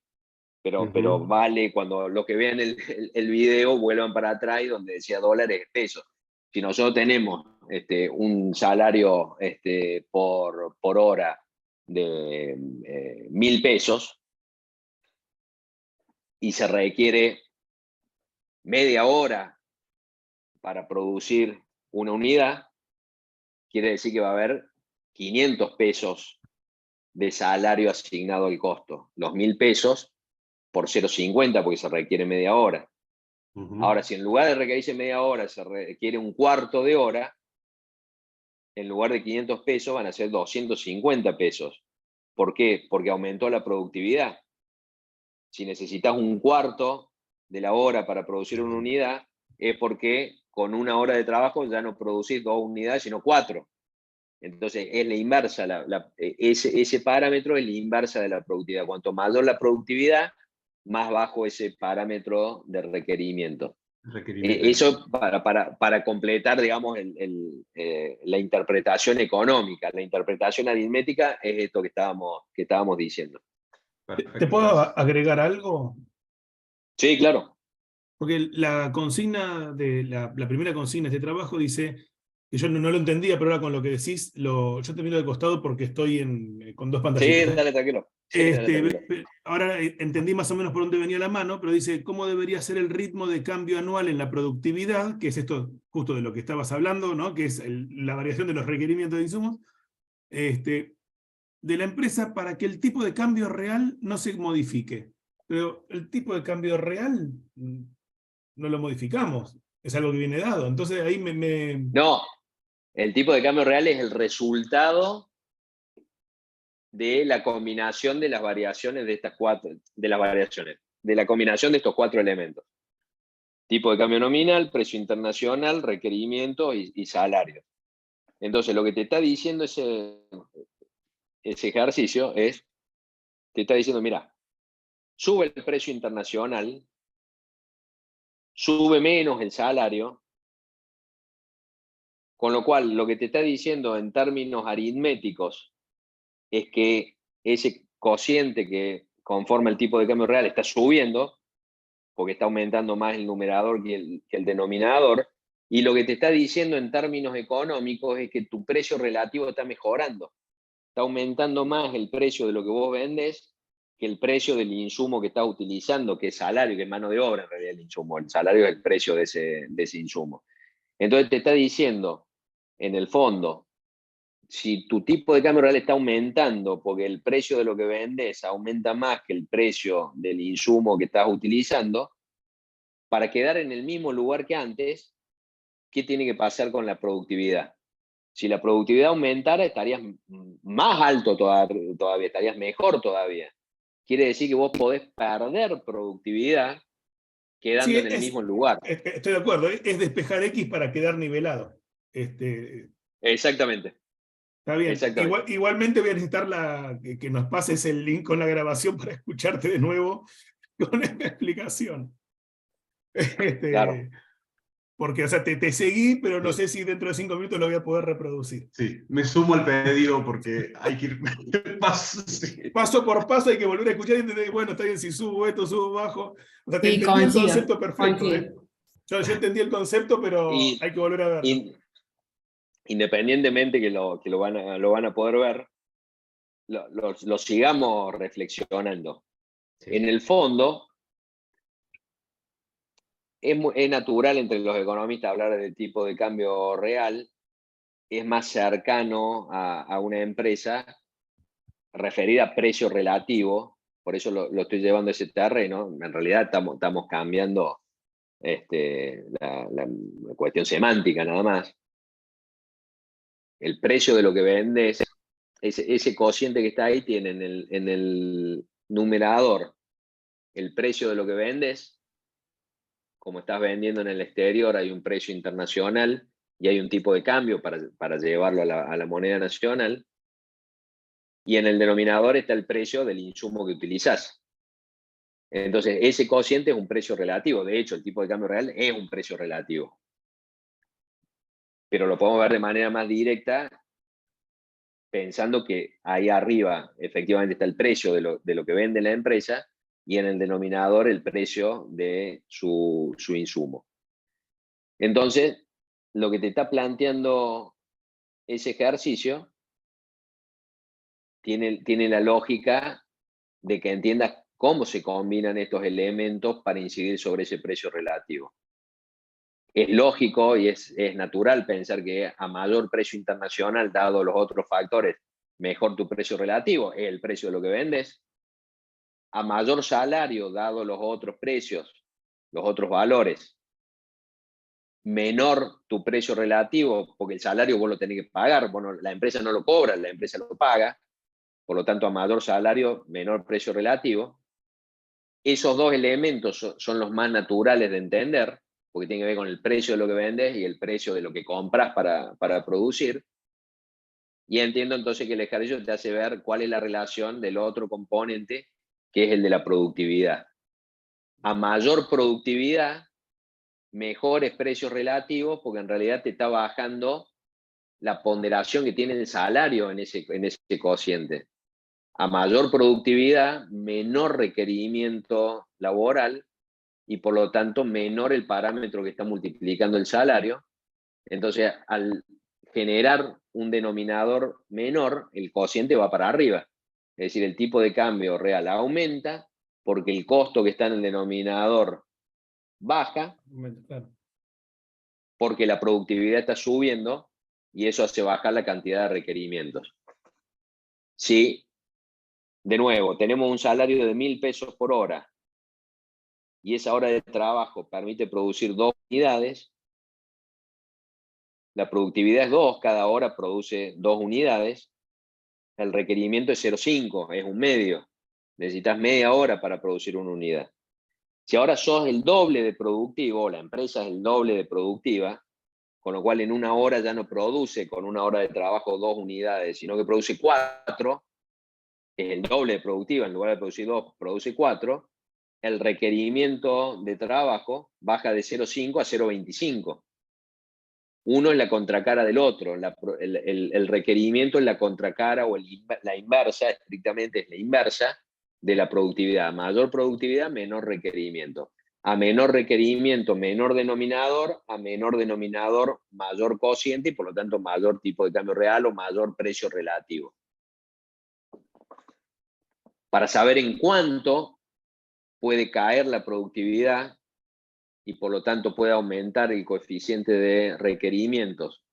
Pero vale, cuando los que vean el video vuelvan para atrás y donde decía dólares, pesos. Si nosotros tenemos un salario por hora de 1.000 pesos y se requiere media hora para producir una unidad, quiere decir que va a haber 500 pesos de salario asignado al costo. Los 1.000 pesos por 0,50 porque se requiere media hora. Ahora, si en lugar de requerirse media hora se requiere un cuarto de hora, en lugar de 500 pesos van a ser 250 pesos. ¿Por qué? Porque aumentó la productividad. Si necesitas un cuarto de la hora para producir una unidad, es porque con una hora de trabajo ya no producís 2 unidades, sino 4. Entonces es la inversa, ese parámetro es la inversa de la productividad. Cuanto mayor la productividad, más bajo ese parámetro de requerimiento. requerimiento. Eso para completar, digamos, la interpretación económica. La interpretación aritmética es esto que estábamos diciendo. Perfecto, ¿Te puedo gracias. agregar algo? Sí, claro. Porque la consigna la primera consigna de este trabajo dice, que yo no lo entendía, pero ahora con lo que decís, yo te miro de costado porque estoy con dos Sí, pantallitas. dale tranquilo. Sí, dale tranquilo. Ahora entendí más o menos por dónde venía la mano, pero dice, ¿cómo debería ser el ritmo de cambio anual en la productividad? Que es esto justo de lo que estabas hablando, ¿no? Que es la variación de los requerimientos de insumos, de la empresa para que el tipo de cambio real no se modifique. Pero el tipo de cambio real no lo modificamos, es algo que viene dado. Entonces ahí No, el tipo de cambio real es el resultado de la combinación de las variaciones de la combinación de estos 4 elementos. Tipo de cambio nominal, precio internacional, requerimiento y salario. Entonces, lo que te está diciendo ese ejercicio te está diciendo, mira, sube el precio internacional, sube menos el salario, con lo cual lo que te está diciendo en términos aritméticos es que ese cociente que conforma el tipo de cambio real está subiendo, porque está aumentando más el numerador que el denominador, y lo que te está diciendo en términos económicos es que tu precio relativo está mejorando. Está aumentando más el precio de lo que vos vendés que el precio del insumo que estás utilizando, que es salario, que es mano de obra en realidad el insumo. El salario es el precio de ese insumo. Entonces te está diciendo, en el fondo, si tu tipo de cambio real está aumentando porque el precio de lo que vendes aumenta más que el precio del insumo que estás utilizando, para quedar en el mismo lugar que antes, ¿qué tiene que pasar con la productividad? Si la productividad aumentara, estarías más alto todavía, estarías mejor todavía. Quiere decir que vos podés perder productividad Sí, quedando en el mismo lugar. estoy de acuerdo, es despejar X para quedar nivelado. Exactamente. Está bien. Exactamente. Igualmente voy a necesitar que nos pases el link con la grabación para escucharte de nuevo con esta explicación. Claro. Porque, o sea, te seguí, pero no sé si dentro de 5 minutos lo voy a poder reproducir. Sí, me sumo al pedido porque hay que ir Paso por paso hay que volver a escuchar y entender, bueno, está bien, si subo esto, subo bajo. O sea, te Sí, entendí el coincido, concepto perfecto. coincido. Yo entendí el concepto, pero hay que volver a verlo. Independientemente que lo van a poder ver, lo sigamos reflexionando. Sí. En el fondo, es natural entre los economistas hablar del tipo de cambio real, es más cercano a una empresa referida a precio relativo, por eso lo estoy llevando a ese terreno. En realidad estamos cambiando la cuestión semántica nada más. El precio de lo que vendes, ese cociente que está ahí tiene en el numerador el precio de lo que vendes. Como estás vendiendo en el exterior, hay un precio internacional y hay un tipo de cambio para llevarlo a la moneda nacional. Y en el denominador está el precio del insumo que utilizás. Entonces, ese cociente es un precio relativo. De hecho, el tipo de cambio real es un precio relativo. Pero lo podemos ver de manera más directa pensando que ahí arriba efectivamente está el precio de lo que vende la empresa y en el denominador el precio de su insumo. Entonces, lo que te está planteando ese ejercicio tiene la lógica de que entiendas cómo se combinan estos elementos para incidir sobre ese precio relativo. Es lógico y es natural pensar que a mayor precio internacional, dado los otros factores, mejor tu precio relativo, es el precio de lo que vendes. A mayor salario, dado los otros precios, los otros valores, menor tu precio relativo, porque el salario vos lo tenés que pagar, bueno, la empresa no lo cobra, la empresa lo paga, por lo tanto a mayor salario, menor precio relativo. Esos dos elementos son los más naturales de entender, porque tiene que ver con el precio de lo que vendes y el precio de lo que compras para producir. Y entiendo entonces que el ejercicio te hace ver cuál es la relación del otro componente, que es el de la productividad. A mayor productividad, mejores precios relativos, porque en realidad te está bajando la ponderación que tiene el salario en ese cociente. A mayor productividad, menor requerimiento laboral y por lo tanto menor el parámetro que está multiplicando el salario. Entonces, al generar un denominador menor, el cociente va para arriba. Es decir, el tipo de cambio real aumenta porque el costo que está en el denominador baja, Claro. porque la productividad está subiendo y eso hace bajar la cantidad de requerimientos. Si, de nuevo, tenemos un salario de 1.000 pesos por hora y esa hora de trabajo permite producir 2 unidades, la productividad es 2, cada hora produce 2 unidades, el requerimiento es 0,5, es un medio. Necesitas media hora para producir una unidad. Si ahora sos el doble de productivo, la empresa es el doble de productiva, con lo cual en una hora ya no produce con una hora de trabajo 2 unidades, sino que produce 4, es el doble de productiva, en lugar de producir 2, produce 4, el requerimiento de trabajo baja de 0,5 a 0,25. Uno es la contracara del otro, el requerimiento es la contracara o la inversa, estrictamente es la inversa de la productividad. Mayor productividad, menor requerimiento. A menor requerimiento, menor denominador, a menor denominador, mayor cociente y por lo tanto mayor tipo de cambio real o mayor precio relativo. Para saber en cuánto puede caer la productividad y por lo tanto puede aumentar el coeficiente de requerimientos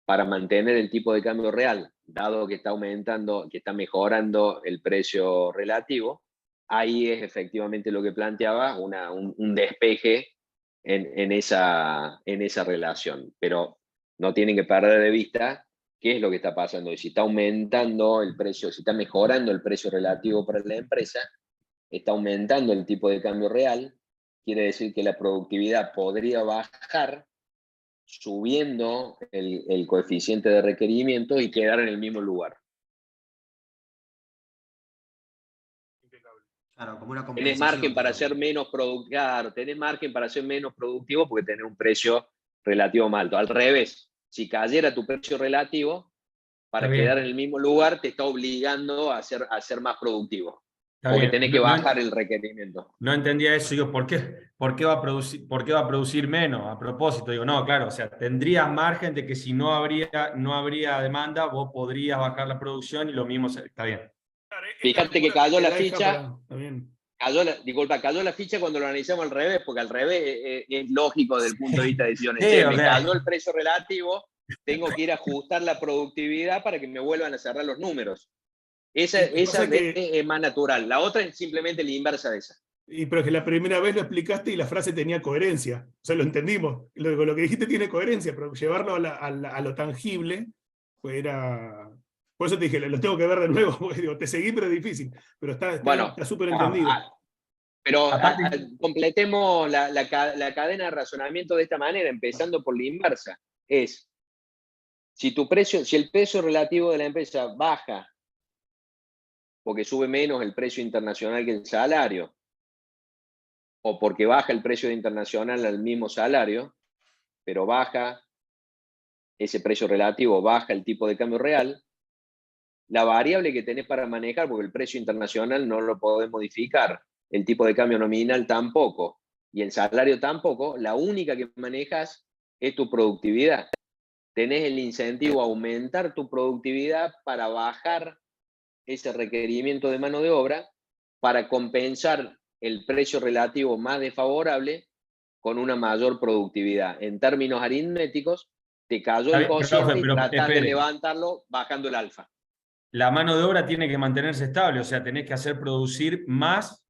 para mantener el tipo de cambio real, dado que está aumentando, que está mejorando el precio relativo, ahí es efectivamente lo que planteaba, un despeje en esa relación. Pero no tienen que perder de vista qué es lo que está pasando. Y si está aumentando el precio, si está mejorando el precio relativo para la empresa, está aumentando el tipo de cambio real, quiere decir que la productividad podría bajar subiendo el coeficiente de requerimiento y quedar en el mismo lugar. Claro, como una Tenés compensación, margen para digamos. ser menos productivo, claro, tenés margen para ser menos productivo porque tenés un precio relativo más alto. Al revés, si cayera tu precio relativo, para Está bien. quedar en el mismo lugar te está obligando a ser más productivo. Está Porque bien. tenés que bajar el requerimiento. No entendía eso. Digo, ¿por qué va a producir menos? A propósito, digo, no, claro, o sea, tendrías margen de que si no habría demanda, vos podrías bajar la producción y lo mismo, está bien. Fíjate que cayó la ficha. También. Cayó la ficha cuando lo analizamos al revés, porque al revés es lógico desde el punto de vista de decisiones. Sí, Me o sea. cayó el precio relativo, tengo que ir a ajustar la productividad para que me vuelvan a cerrar los números. Esa es más natural. La otra es simplemente la inversa de esa. Pero es que la primera vez lo explicaste y la frase tenía coherencia. O sea, lo entendimos. Lo que dijiste tiene coherencia, pero llevarlo a lo tangible, pues era... Por eso te dije, lo tengo que ver de nuevo, porque digo, te seguí, pero es difícil. Pero está súper entendido. Pero completemos la cadena de razonamiento de esta manera, empezando por la inversa. Es, si el precio relativo de la empresa baja, porque sube menos el precio internacional que el salario, o porque baja el precio internacional al mismo salario, pero baja ese precio relativo, baja el tipo de cambio real, la variable que tenés para manejar, porque el precio internacional no lo podés modificar, el tipo de cambio nominal tampoco, y el salario tampoco, la única que manejas es tu productividad. Tenés el incentivo a aumentar tu productividad para bajar ese requerimiento de mano de obra, para compensar el precio relativo más desfavorable con una mayor productividad. En términos aritméticos, te cayó el cociente y tratás de levantarlo bajando el alfa. La mano de obra tiene que mantenerse estable, o sea, tenés que hacer producir más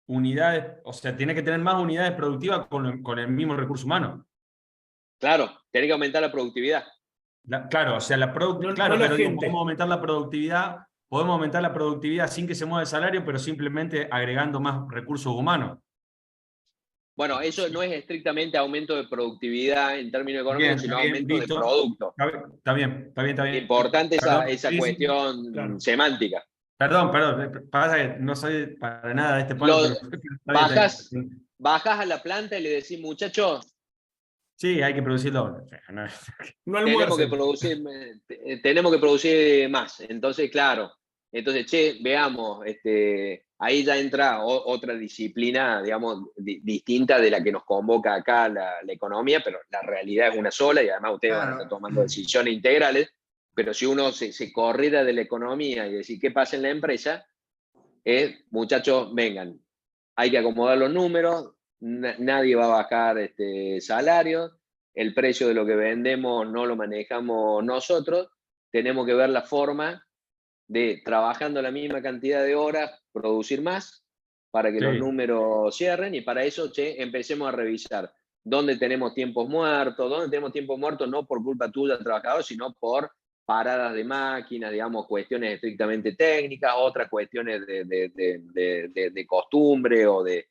unidades, o sea, tenés que tener más unidades productivas con el mismo recurso humano. Claro, tenés que aumentar la productividad. Claro, o sea, pero digo, podemos aumentar la productividad sin que se mueva el salario, pero simplemente agregando más recursos humanos. Bueno, eso no es estrictamente aumento de productividad en términos económicos, sino aumento de producto. Está bien. Importante esa cuestión semántica. Perdón, pasa que no soy para nada de este palo. Bajas a la planta y le decís, muchachos, Sí, hay que producir doble. No, No tenemos que almuercen. tenemos que producir más. Entonces, claro, che, veamos, ahí ya entra otra disciplina, digamos, distinta de la que nos convoca acá la economía, pero la realidad es una sola y además ustedes van a estar Claro. tomando decisiones integrales, pero si uno se corriera de la economía y decir qué pasa en la empresa, muchachos, vengan, hay que acomodar los números, nadie va a bajar salarios, el precio de lo que vendemos no lo manejamos nosotros, tenemos que ver la forma de, trabajando la misma cantidad de horas, producir más para que los sí. números cierren, y para eso, empecemos a revisar dónde tenemos tiempos muertos, no por culpa tuya del trabajador, sino por paradas de máquinas, digamos, cuestiones estrictamente técnicas, otras cuestiones de costumbre o de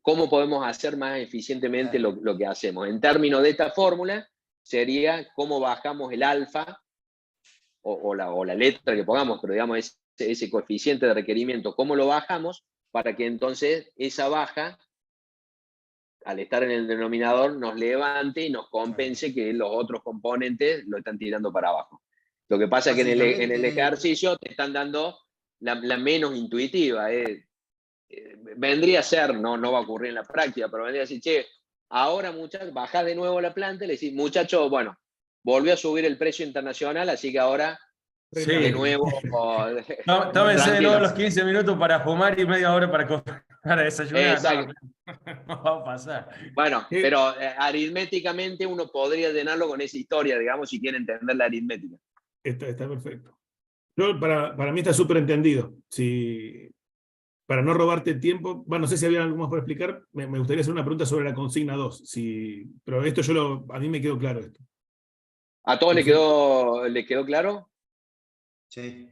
cómo podemos hacer más eficientemente lo que hacemos. En términos de esta fórmula, sería cómo bajamos el alfa o la letra que pongamos, pero digamos ese coeficiente de requerimiento, cómo lo bajamos para que entonces esa baja, al estar en el denominador, nos levante y nos compense que los otros componentes lo están tirando para abajo. Lo que pasa es que en el ejercicio te están dando la menos intuitiva. Vendría a ser, no va a ocurrir en la práctica, pero vendría a decir, che, ahora muchachos, bajás de nuevo la planta y le decís, muchachos, bueno, volvió a subir el precio internacional, así que ahora Sí. de nuevo Tómense de nuevo tranquilos. los 15 minutos para fumar y media hora para desayunar. Exacto. No va a pasar. Bueno, pero aritméticamente uno podría llenarlo con esa historia, digamos, si quiere entender la aritmética. Está perfecto. Para mí está súper entendido. Para no robarte tiempo, bueno, no sé si había algo más por explicar, me gustaría hacer una pregunta sobre la consigna 2, pero esto a mí me quedó claro esto. ¿A todos le quedó claro? Sí.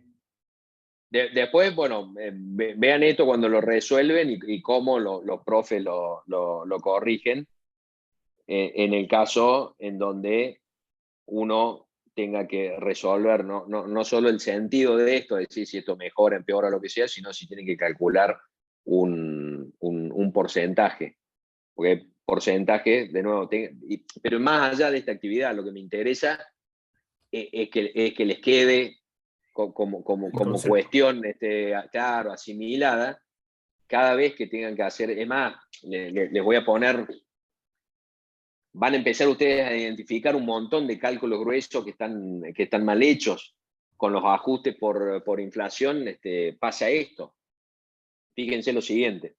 Después, bueno, vean esto cuando lo resuelven y cómo los profes lo corrigen, en el caso en donde uno tenga que resolver no solo el sentido de esto, es decir, si esto mejora, empeora, lo que sea, sino si tienen que calcular un porcentaje. Porque porcentaje, de nuevo, pero más allá de esta actividad, lo que me interesa es que les quede como cuestión, claro, asimilada, cada vez que tengan que hacer. Es más, les voy a poner, van a empezar ustedes a identificar un montón de cálculos gruesos que están mal hechos con los ajustes por inflación. Pasa esto. Fíjense lo siguiente.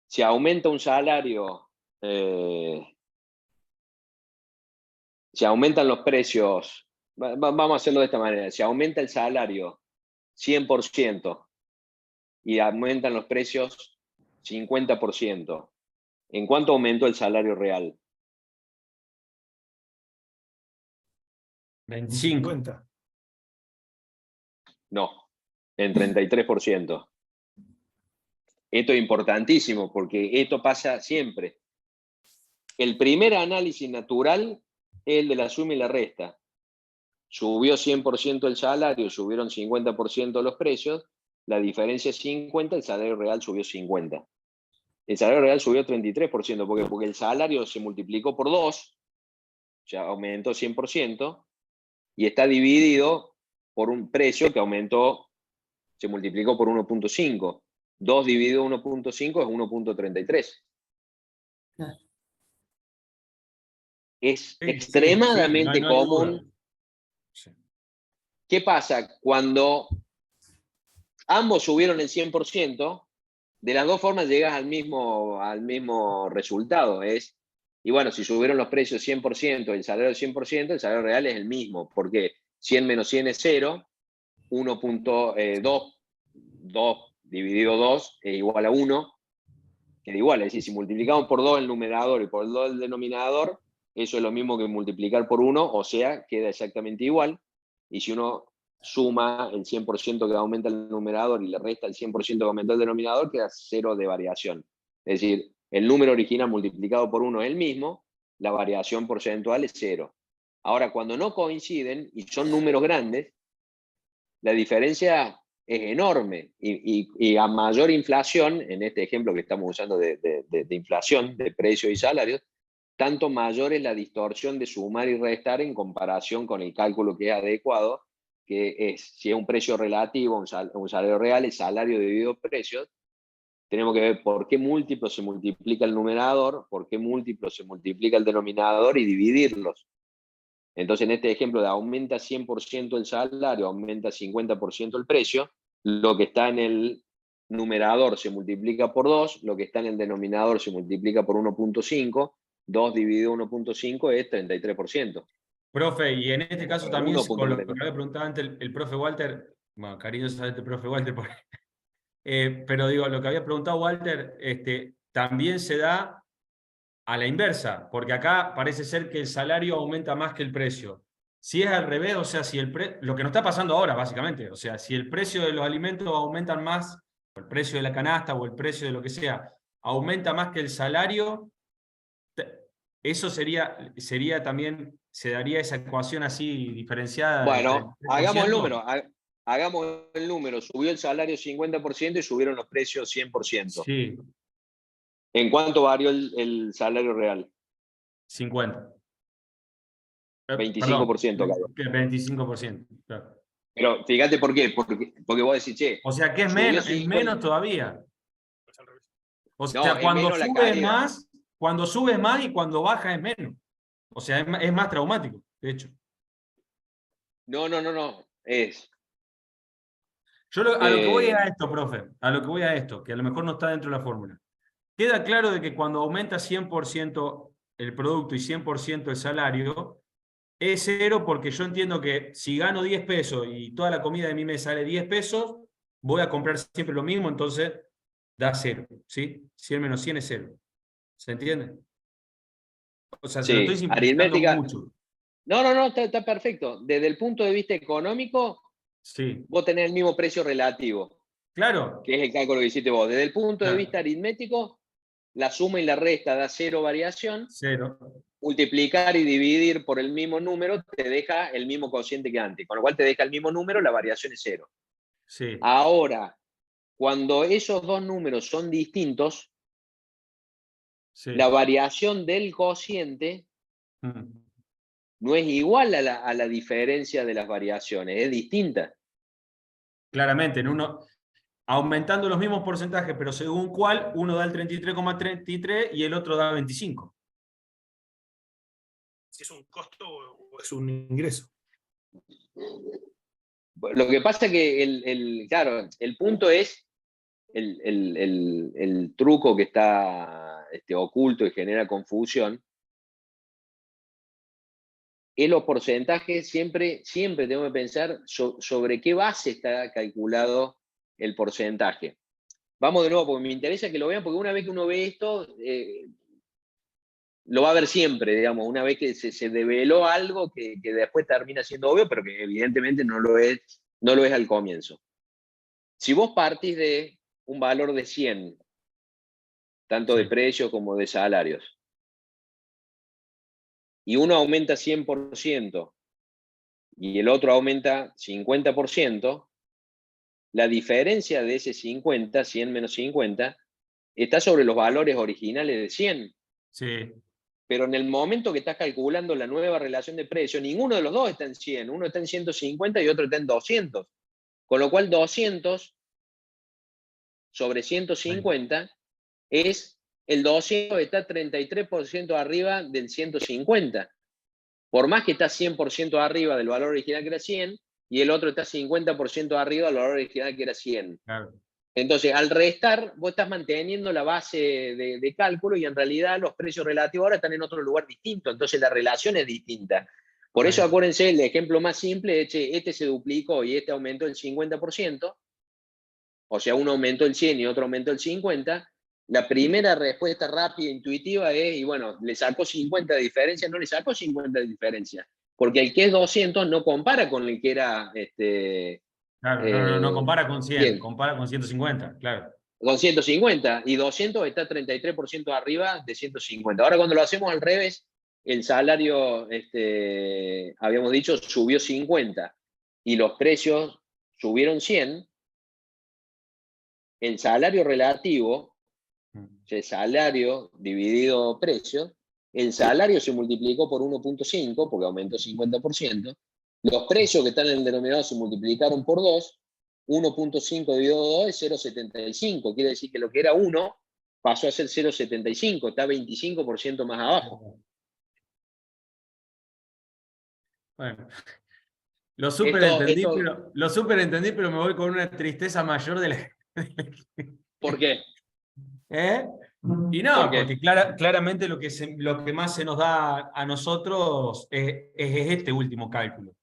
Si aumenta un salario, si aumentan los precios, vamos a hacerlo de esta manera, si aumenta el salario 100% y aumentan los precios 50%, ¿en cuánto aumentó el salario real? 25. 50. No, en 33%. Esto es importantísimo porque esto pasa siempre. El primer análisis natural es el de la suma y la resta. Subió 100% el salario, subieron 50% los precios, la diferencia es 50, el salario real subió 50. El salario real subió 33%, porque el salario se multiplicó por 2, o sea, aumentó 100%, y está dividido por un precio que aumentó, se multiplicó por 1.5. 2 dividido 1.5 es 1.33. Claro. Es Sí, extremadamente no hay común. duda. Sí. ¿Qué pasa? Cuando ambos subieron el 100%, de las dos formas llegas al mismo resultado. Y bueno, si subieron los precios 100%, el salario 100%, el salario real es el mismo, porque 100 menos 100 es 0, 1.2 dividido 2 es igual a 1, que da igual. Es decir, si multiplicamos por 2 el numerador y por 2 el denominador, eso es lo mismo que multiplicar por 1, o sea, queda exactamente igual. Y si uno suma el 100% que aumenta el numerador y le resta el 100% que aumenta el denominador, queda 0 de variación. Es decir, el número original multiplicado por 1 es el mismo, la variación porcentual es 0. Ahora, cuando no coinciden y son números grandes, la diferencia es enorme. Y a mayor inflación, en este ejemplo que estamos usando de inflación, de precios y salarios, tanto mayor es la distorsión de sumar y restar en comparación con el cálculo que es adecuado, que es, si es un precio relativo, un salario real, el salario dividido precios, tenemos que ver por qué múltiplo se multiplica el numerador, por qué múltiplo se multiplica el denominador y dividirlos. Entonces, en este ejemplo de aumenta 100% el salario, aumenta 50% el precio, lo que está en el numerador se multiplica por 2, lo que está en el denominador se multiplica por 1.5, 2 dividido 1.5 es 33%. Profe, y en este caso también, con lo que 1.33. había preguntado antes el profe Walter, bueno, cariñosamente el profe Walter, pero digo, lo que había preguntado Walter, también se da a la inversa, porque acá parece ser que el salario aumenta más que el precio. Si es al revés, o sea, si lo que nos está pasando ahora, básicamente, o sea, si el precio de los alimentos aumentan más, o el precio de la canasta, o el precio de lo que sea, aumenta más que el salario, eso sería también, se daría esa ecuación así diferenciada. Bueno, del hagamos el 3%. número. Hagamos el número. Subió el salario 50% y subieron los precios 100%. Sí, ¿En cuánto varió el salario real? 50. 25%, Perdón, claro. 25%. Claro. Pero fíjate por qué. Porque vos decís, che, O sea que es subió menos, es 50. menos todavía. O sea, No, es cuando menos la sube caída. más, cuando sube más y cuando baja es menos. O sea, es más traumático, de hecho. No. Yo a lo que voy Eh, a esto, profe, a lo que voy a esto, que a lo mejor no está dentro de la fórmula. Queda claro de que cuando aumenta 100% el producto y 100% el salario, es cero porque yo entiendo que si gano 10 pesos y toda la comida de mi mesa sale 10 pesos, voy a comprar siempre lo mismo, entonces da cero, ¿sí? 100 menos 100 es cero. ¿Se entiende? O sea, se lo estoy sí, simplificando aritmética. mucho. No, está perfecto. Desde el punto de vista económico, Sí, vos tenés el mismo precio relativo, claro. que es el cálculo que hiciste vos. Desde el punto de Claro. vista aritmético, la suma y la resta da cero variación. Cero. Multiplicar y dividir por el mismo número te deja el mismo cociente que antes, con lo cual te deja el mismo número, la variación es cero. Sí. Ahora, cuando esos dos números son distintos, Sí. la variación del cociente no es igual a la diferencia de las variaciones, es distinta. Claramente, aumentando los mismos porcentajes, pero según cuál, uno da el 33,33 y el otro da 25. Si es un costo o es un ingreso. Lo que pasa es que, claro, el punto es el truco que está oculto y genera confusión. Es los porcentajes, siempre tengo que pensar sobre qué base está calculado el porcentaje. Vamos de nuevo, porque me interesa que lo vean, porque una vez que uno ve esto, lo va a ver siempre, digamos, una vez que se develó algo que después termina siendo obvio, pero que evidentemente no lo es al comienzo. Si vos partís de un valor de 100, tanto de precios como de salarios, y uno aumenta 100% y el otro aumenta 50%, la diferencia de ese 50, 100 menos 50, está sobre los valores originales de 100. Sí. Pero en el momento que estás calculando la nueva relación de precio, ninguno de los dos está en 100, uno está en 150 y otro está en 200. Con lo cual 200 sobre 150 es el 200 está 33% arriba del 150. Por más que está 100% arriba del valor original que era 100, y el otro está 50% arriba del valor original que era 100. Claro. Entonces, al restar, vos estás manteniendo la base de cálculo y en realidad los precios relativos ahora están en otro lugar distinto, entonces la relación es distinta. Por eso acuérdense, el ejemplo más simple es, este se duplicó y este aumentó el 50%, o sea, uno aumentó el 100 y otro aumentó el 50%. La primera respuesta rápida e intuitiva es, y bueno, le sacó 50 de diferencia, no le sacó 50 de diferencia, porque el que es 200 no compara con el que era... Claro, no compara con 100, 100. compara con 150, claro. Con 150, y 200 está 33% arriba de 150. Ahora cuando lo hacemos al revés, el salario, habíamos dicho, subió 50, y los precios subieron 100, el salario relativo, o sea, salario dividido precio, el salario se multiplicó por 1.5 porque aumentó 50%, los precios que están en el denominador se multiplicaron por 2, 1.5 dividido 2 es 0.75, quiere decir que lo que era 1 pasó a ser 0.75, está 25% más abajo. Bueno, lo súper entendí, pero me voy con una tristeza mayor de la... ¿Por qué? ¿Eh? Y no, porque claramente lo que más se nos da a nosotros es este último cálculo.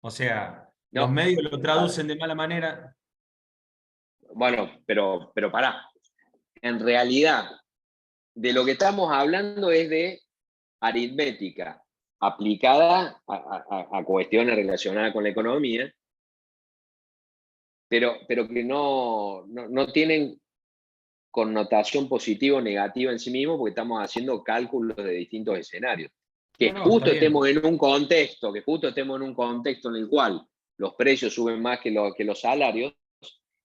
O sea, los medios lo traducen de mala manera. Bueno, pero pará. En realidad, de lo que estamos hablando es de aritmética aplicada a cuestiones relacionadas con la economía, pero que no tienen connotación positiva o negativa en sí mismo, porque estamos haciendo cálculos de distintos escenarios. Que justo estemos en un contexto, en el cual los precios suben más que los salarios,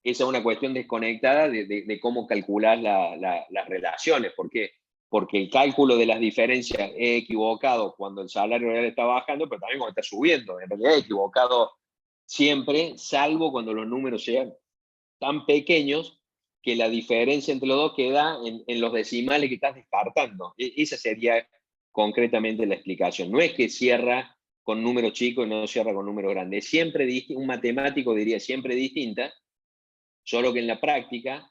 esa es una cuestión desconectada de cómo calcular las relaciones. ¿Por qué? Porque el cálculo de las diferencias es equivocado cuando el salario real está bajando, pero también cuando está subiendo. En realidad es equivocado siempre, salvo cuando los números sean tan pequeños que la diferencia entre los dos queda en los decimales que estás descartando. Esa sería concretamente la explicación. No es que cierra con números chicos y no cierra con números grandes. Siempre un matemático diría siempre distinta, solo que en la práctica,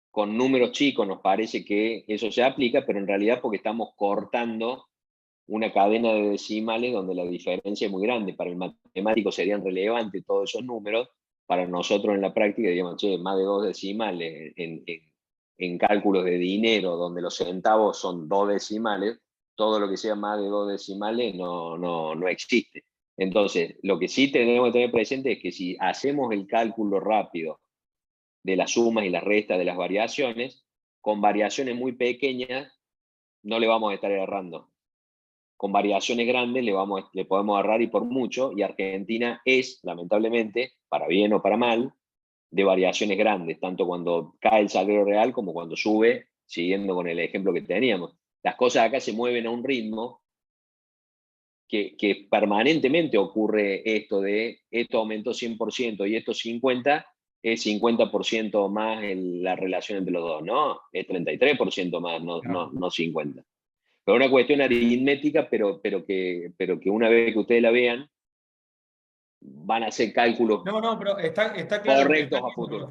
con números chicos nos parece que eso se aplica, pero en realidad porque estamos cortando una cadena de decimales donde la diferencia es muy grande. Para el matemático serían relevantes todos esos números, para nosotros en la práctica diríamos, che, más de 2 decimales en cálculos de dinero, donde los centavos son 2 decimales, todo lo que sea más de 2 decimales no existe. Entonces, lo que sí tenemos que tener presente es que si hacemos el cálculo rápido de las sumas y las restas de las variaciones, con variaciones muy pequeñas no le vamos a estar errando. Con variaciones grandes le podemos errar y por mucho, y Argentina es, lamentablemente, para bien o para mal, de variaciones grandes, tanto cuando cae el salario real como cuando sube, siguiendo con el ejemplo que teníamos. Las cosas acá se mueven a un ritmo que permanentemente ocurre esto aumentó 100% y esto 50%, es 50% más la relación entre los dos, ¿no? Es 33% más, no 50%. Pero una cuestión aritmética, pero que una vez que ustedes la vean, van a hacer cálculos pero está claro, correctos a futuro.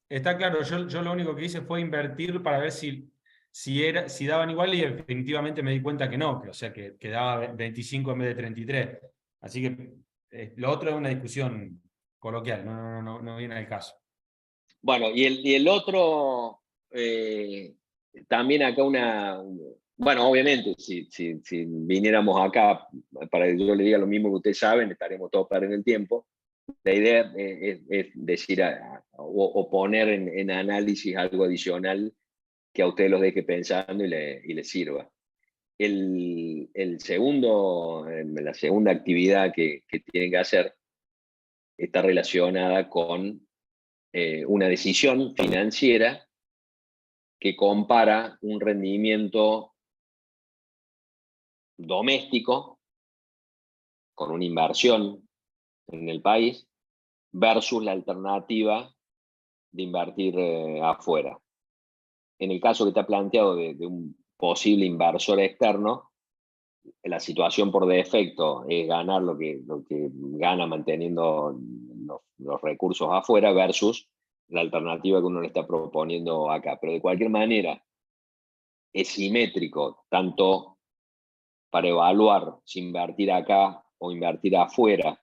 Está claro, yo lo único que hice fue invertir para ver si daban igual y definitivamente me di cuenta que no, o sea, que daba 25 en vez de 33. Así que lo otro es una discusión coloquial, no viene al caso. Bueno, y el otro, también acá bueno, obviamente, si viniéramos acá para que yo le diga lo mismo que ustedes saben, estaremos todos perdiendo el tiempo. La idea es decir o poner en análisis algo adicional que a ustedes los deje pensando y les sirva. La segunda actividad que tienen que hacer está relacionada con una decisión financiera que compara un rendimiento doméstico con una inversión en el país versus la alternativa de invertir afuera. En el caso que está planteado de un posible inversor externo, la situación por defecto es ganar lo que gana manteniendo los recursos afuera versus la alternativa que uno le está proponiendo acá. Pero de cualquier manera, es simétrico, tanto para evaluar si invertir acá o invertir afuera,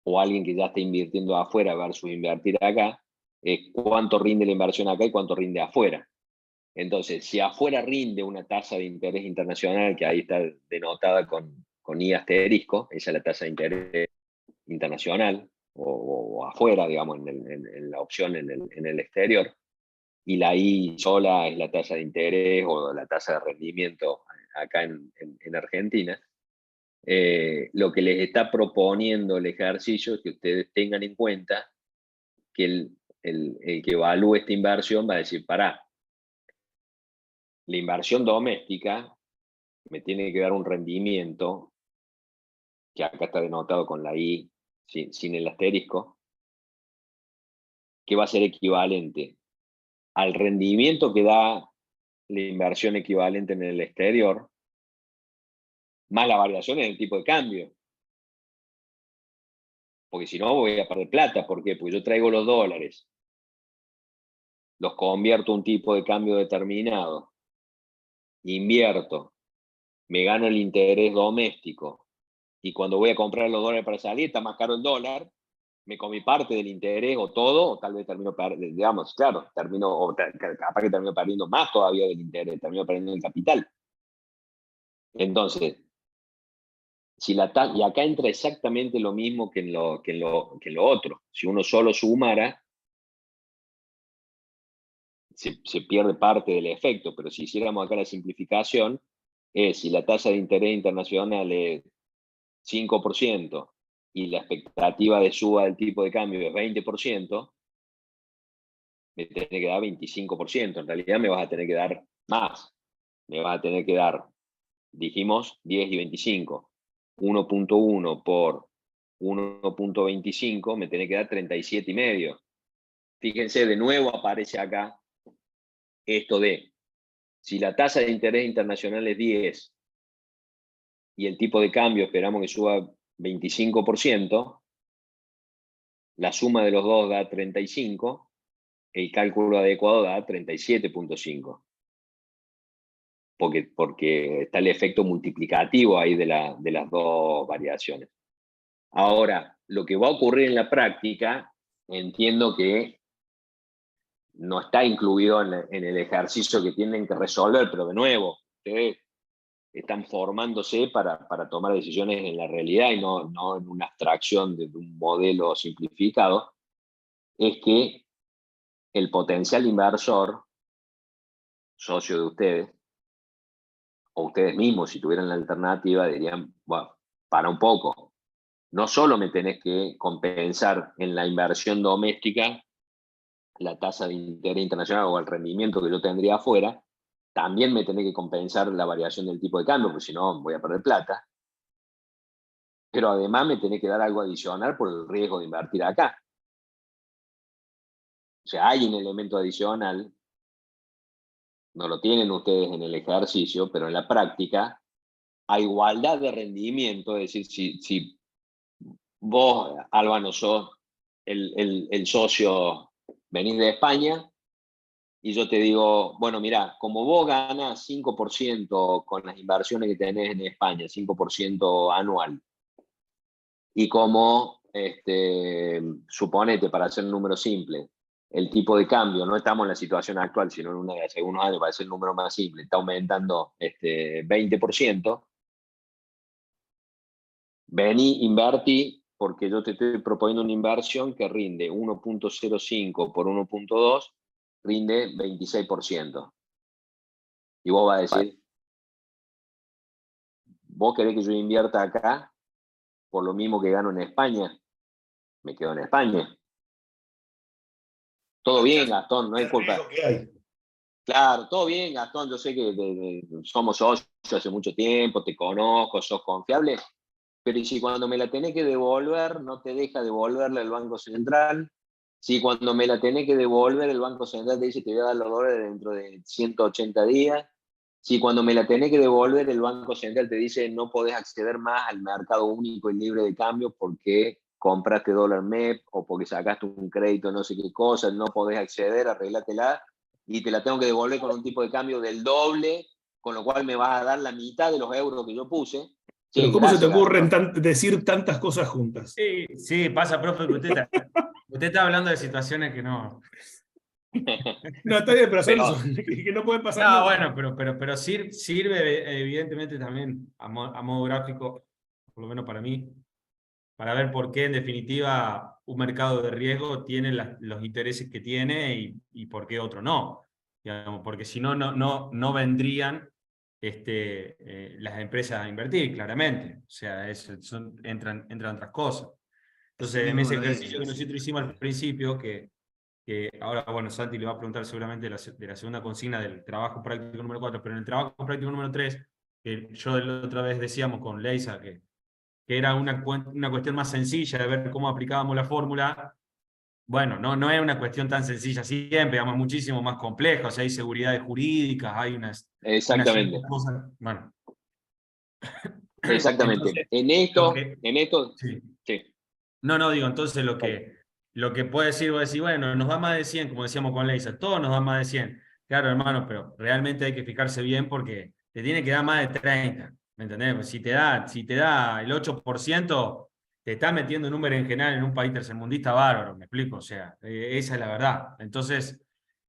o alguien que ya está invirtiendo afuera versus invertir acá, es cuánto rinde la inversión acá y cuánto rinde afuera. Entonces, si afuera rinde una tasa de interés internacional, que ahí está denotada con I asterisco, esa es la tasa de interés internacional, o afuera, digamos, en la opción en el exterior, y la I sola es la tasa de interés o la tasa de rendimiento acá en Argentina, lo que les está proponiendo el ejercicio es que ustedes tengan en cuenta que el que evalúe esta inversión va a decir, pará, la inversión doméstica me tiene que dar un rendimiento, que acá está denotado con la I, sin el asterisco, que va a ser equivalente al rendimiento que da la inversión equivalente en el exterior, más la variación en el tipo de cambio. Porque si no voy a perder plata. ¿Por qué? Porque yo traigo los dólares, los convierto a un tipo de cambio determinado, invierto, me gano el interés doméstico, y cuando voy a comprar los dólares para salir, está más caro el dólar, me comí parte del interés o todo, o tal vez termino perdiendo, digamos, claro, capaz que termino perdiendo más todavía del interés, termino perdiendo el capital. Entonces, y acá entra exactamente lo mismo que en lo otro. Si uno solo sumara, se pierde parte del efecto, pero si hiciéramos acá la simplificación, si la tasa de interés internacional es 5% y la expectativa de suba del tipo de cambio es 20%, me tiene que dar 25%. En realidad me vas a tener que dar más. Me vas a tener que dar, dijimos, 10 y 25. 1.1 por 1.25 me tiene que dar 37,5. Fíjense, de nuevo aparece acá esto de, si la tasa de interés internacional es 10 y el tipo de cambio esperamos que suba 25%, la suma de los dos da 35, el cálculo adecuado da 37,5. Porque está el efecto multiplicativo ahí de las dos variaciones. Ahora, lo que va a ocurrir en la práctica, entiendo que no está incluido en el ejercicio que tienen que resolver, pero de nuevo, ustedes están formándose para tomar decisiones en la realidad y no en una abstracción de un modelo simplificado, es que el potencial inversor, socio de ustedes, o ustedes mismos, si tuvieran la alternativa, dirían, bueno, para un poco, no solo me tenés que compensar en la inversión doméstica la tasa de interés internacional o el rendimiento que yo tendría afuera, también me tenés que compensar la variación del tipo de cambio, porque si no voy a perder plata. Pero además me tenés que dar algo adicional por el riesgo de invertir acá. O sea, hay un elemento adicional, no lo tienen ustedes en el ejercicio, pero en la práctica, a igualdad de rendimiento, es decir, si vos, Albano, sos el socio, venís de España, y yo te digo, bueno, mirá, como vos ganas 5% con las inversiones que tenés en España, 5% anual, y como, suponete, para hacer un número simple, el tipo de cambio, no estamos en la situación actual, sino en una de hace unos años, para hacer el número más simple, está aumentando 20%, vení, invertí, porque yo te estoy proponiendo una inversión que rinde 1.05 por 1.2, rinde 26%. Y vos vas a decir, ¿vos querés que yo invierta acá por lo mismo que gano en España? Me quedo en España. Todo bien, Gastón, no hay culpa. Claro, todo bien, Gastón, yo sé que somos socios hace mucho tiempo, te conozco, sos confiable, pero ¿y si cuando me la tenés que devolver no te deja devolverla el Banco Central? Si cuando me la tenés que devolver el Banco Central te dice te voy a dar los dólares dentro de 180 días, si cuando me la tenés que devolver el Banco Central te dice no podés acceder más al mercado único y libre de cambio porque compraste dólar MEP o porque sacaste un crédito no sé qué cosa, no podés acceder, arreglátela y te la tengo que devolver con un tipo de cambio del doble, con lo cual me vas a dar la mitad de los euros que yo puse. Pero Sí, ¿cómo se te gracias, ocurren Gastón. decir tantas cosas juntas? Sí, pasa, profe, que usted está hablando de situaciones que no. No, está bien, pero Pero, que no pueden pasar No, nunca. bueno, pero sirve evidentemente también a modo gráfico, por lo menos para mí, para ver por qué en definitiva un mercado de riesgo tiene los intereses que tiene y por qué otro no. Digamos, porque si no, no vendrían las empresas a invertir, claramente. O sea, entran otras cosas. Entonces, Así en mismo ese lo ejercicio dicen. que nosotros hicimos al principio, que que ahora, bueno, Santi le va a preguntar seguramente de la segunda consigna del trabajo práctico número 4, pero en el trabajo práctico número 3, que yo la otra vez decíamos con Leisa que era una cuestión más sencilla de ver cómo aplicábamos la fórmula. Bueno, no es una cuestión tan sencilla siempre, digamos, muchísimo más compleja, o sea, hay seguridades jurídicas, hay una serie Exactamente, de cosas. Bueno, exactamente. entonces, En lo esto, que, en esto, sí. sí. No, digo, entonces Vale. lo que puede decir, vos decís, bueno, nos da más de 100, como decíamos con Leisa, todos nos dan más de 100. Claro, hermano, pero realmente hay que fijarse bien porque te tiene que dar más de 30, ¿me entendés? Pues si te da el 8%, te está metiendo en un berenjenal en un país tercermundista bárbaro, me explico, o sea, esa es la verdad. Entonces,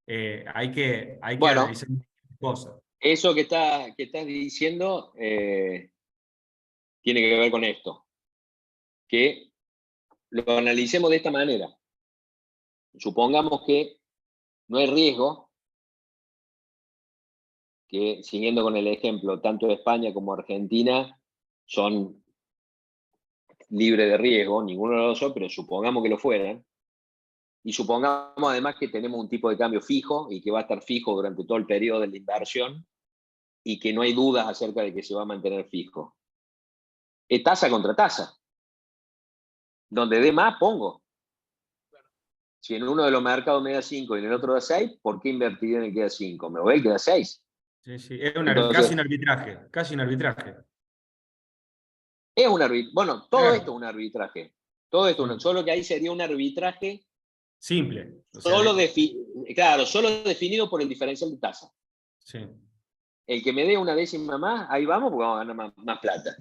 hay que Bueno, analizar muchas cosas. eso que estás diciendo tiene que ver con esto, que lo analicemos de esta manera. Supongamos que no hay riesgo, que siguiendo con el ejemplo, tanto España como Argentina son libres de riesgo, ninguno de los dos, pero supongamos que lo fueran, y supongamos además que tenemos un tipo de cambio fijo y que va a estar fijo durante todo el periodo de la inversión y que no hay dudas acerca de que se va a mantener fijo. Es tasa contra tasa. Donde dé más, pongo. Si en uno de los mercados me da 5 y en el otro da 6, ¿por qué invertir en el que da 5? Me voy al que da 6. Sí, sí, es Entonces, casi un arbitraje, casi un arbitraje. es un arbitraje. Bueno, todo esto es un arbitraje. Todo esto, solo que ahí sería un arbitraje simple. O sea, solo, claro, solo definido por el diferencial de tasa. sí. El que me dé una décima más, ahí vamos porque vamos a ganar más plata.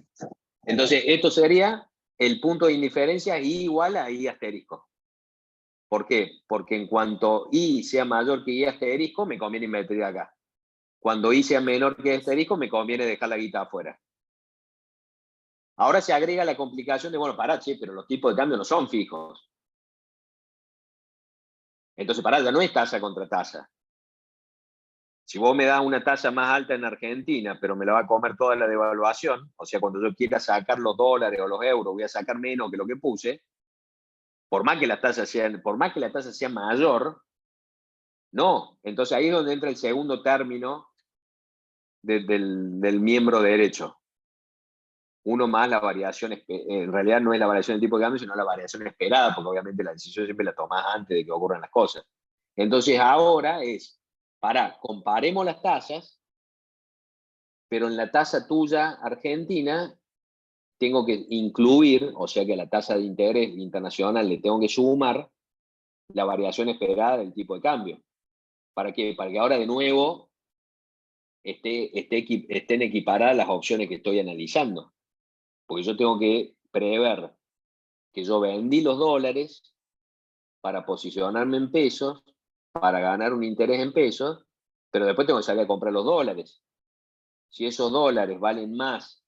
Entonces, esto sería el punto de indiferencia I igual a I asterisco. ¿Por qué? Porque en cuanto I sea mayor que I asterisco, me conviene invertir acá. Cuando I sea menor que I asterisco, me conviene dejar la guita afuera. Ahora se agrega la complicación de, bueno, pará, che, pero los tipos de cambio no son fijos. Entonces, pará, ya no es tasa contra tasa. Si vos me das una tasa más alta en Argentina, pero me la va a comer toda la devaluación, o sea, cuando yo quiera sacar los dólares o los euros, voy a sacar menos que lo que puse, por más que la tasa sea mayor, no. Entonces ahí es donde entra el segundo término del miembro derecho. Uno más la variación, en realidad no es la variación del tipo de cambio, sino la variación esperada, porque obviamente la decisión siempre la tomás antes de que ocurran las cosas. Entonces ahora comparemos las tasas, pero en la tasa tuya argentina tengo que incluir, o sea que a la tasa de interés internacional le tengo que sumar la variación esperada del tipo de cambio. ¿Para qué? Para que ahora de nuevo estén equiparadas las opciones que estoy analizando. Porque yo tengo que prever que yo vendí los dólares para posicionarme en pesos, para ganar un interés en pesos, pero después tengo que salir a comprar los dólares. Si esos dólares valen más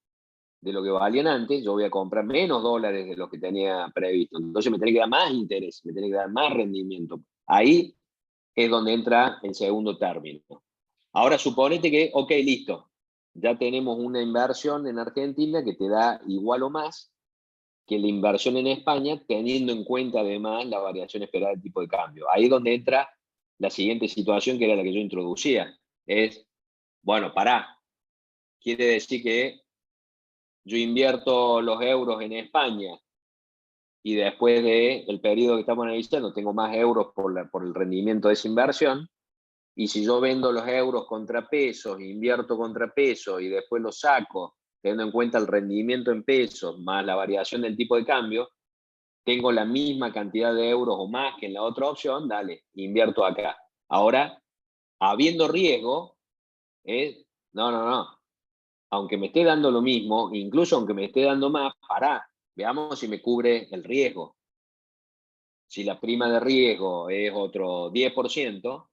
de lo que valían antes, yo voy a comprar menos dólares de lo que tenía previsto. Entonces me tiene que dar más interés, me tiene que dar más rendimiento. Ahí es donde entra el segundo término. Ahora suponete que, ok, listo, ya tenemos una inversión en Argentina que te da igual o más que la inversión en España, teniendo en cuenta además la variación esperada del tipo de cambio. Ahí es donde entra la siguiente situación, que era la que yo introducía. Es, bueno, quiere decir que yo invierto los euros en España y después del periodo que estamos analizando tengo más euros por el rendimiento de esa inversión, y si yo vendo los euros contra pesos, invierto contra pesos y después los saco, teniendo en cuenta el rendimiento en pesos más la variación del tipo de cambio, tengo la misma cantidad de euros o más que en la otra opción, dale, invierto acá. Ahora, habiendo riesgo, no. Aunque me esté dando lo mismo, incluso aunque me esté dando más, veamos si me cubre el riesgo. Si la prima de riesgo es otro 10%,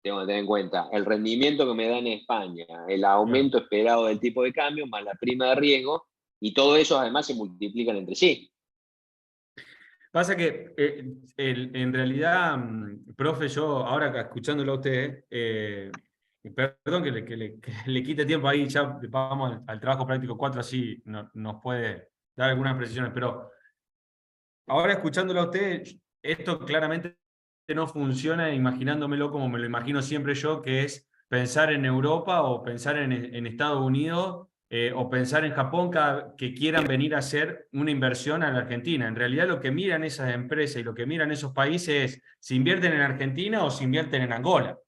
tengo que tener en cuenta el rendimiento que me da en España, el aumento esperado del tipo de cambio, más la prima de riesgo, y todo eso además se multiplican entre sí. Pasa que en realidad, profe, yo ahora escuchándolo a usted, perdón que le quite tiempo ahí, ya vamos al trabajo práctico 4, así nos puede dar algunas precisiones, pero ahora escuchándolo a usted, esto claramente no funciona imaginándomelo como me lo imagino siempre yo, que es pensar en Europa o pensar en Estados Unidos o pensar en Japón que quieran venir a hacer una inversión a la Argentina. En realidad lo que miran esas empresas y lo que miran esos países es si invierten en Argentina o si invierten en Angola.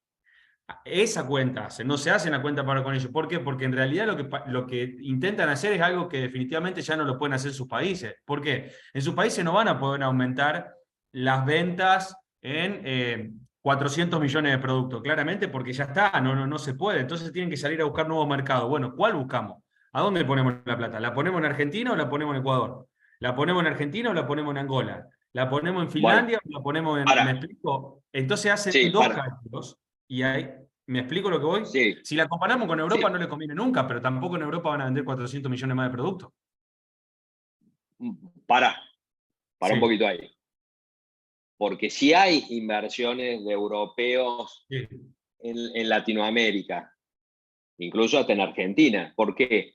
Esa cuenta no se hace la cuenta para con ellos. ¿Por qué? Porque en realidad lo que intentan hacer es algo que definitivamente ya no lo pueden hacer en sus países. ¿Por qué? En sus países no van a poder aumentar las ventas en 400 millones de productos, claramente porque ya está, no se puede. Entonces tienen que salir a buscar nuevos mercados. Bueno, ¿cuál buscamos? ¿A dónde ponemos la plata? ¿La ponemos en Argentina o la ponemos en Ecuador? ¿La ponemos en Argentina o la ponemos en Angola? ¿La ponemos en Bueno, Finlandia o la ponemos en... ¿Me para. explico? Entonces hacen Sí, dos para. cálculos y ahí, ¿me explico lo que voy? Sí, Si la comparamos con Europa sí. no le conviene nunca, pero tampoco en Europa van a vender 400 millones más de productos. Para un Sí, poquito ahí. Porque si hay inversiones de europeos sí, en Latinoamérica, incluso hasta en Argentina. ¿Por qué?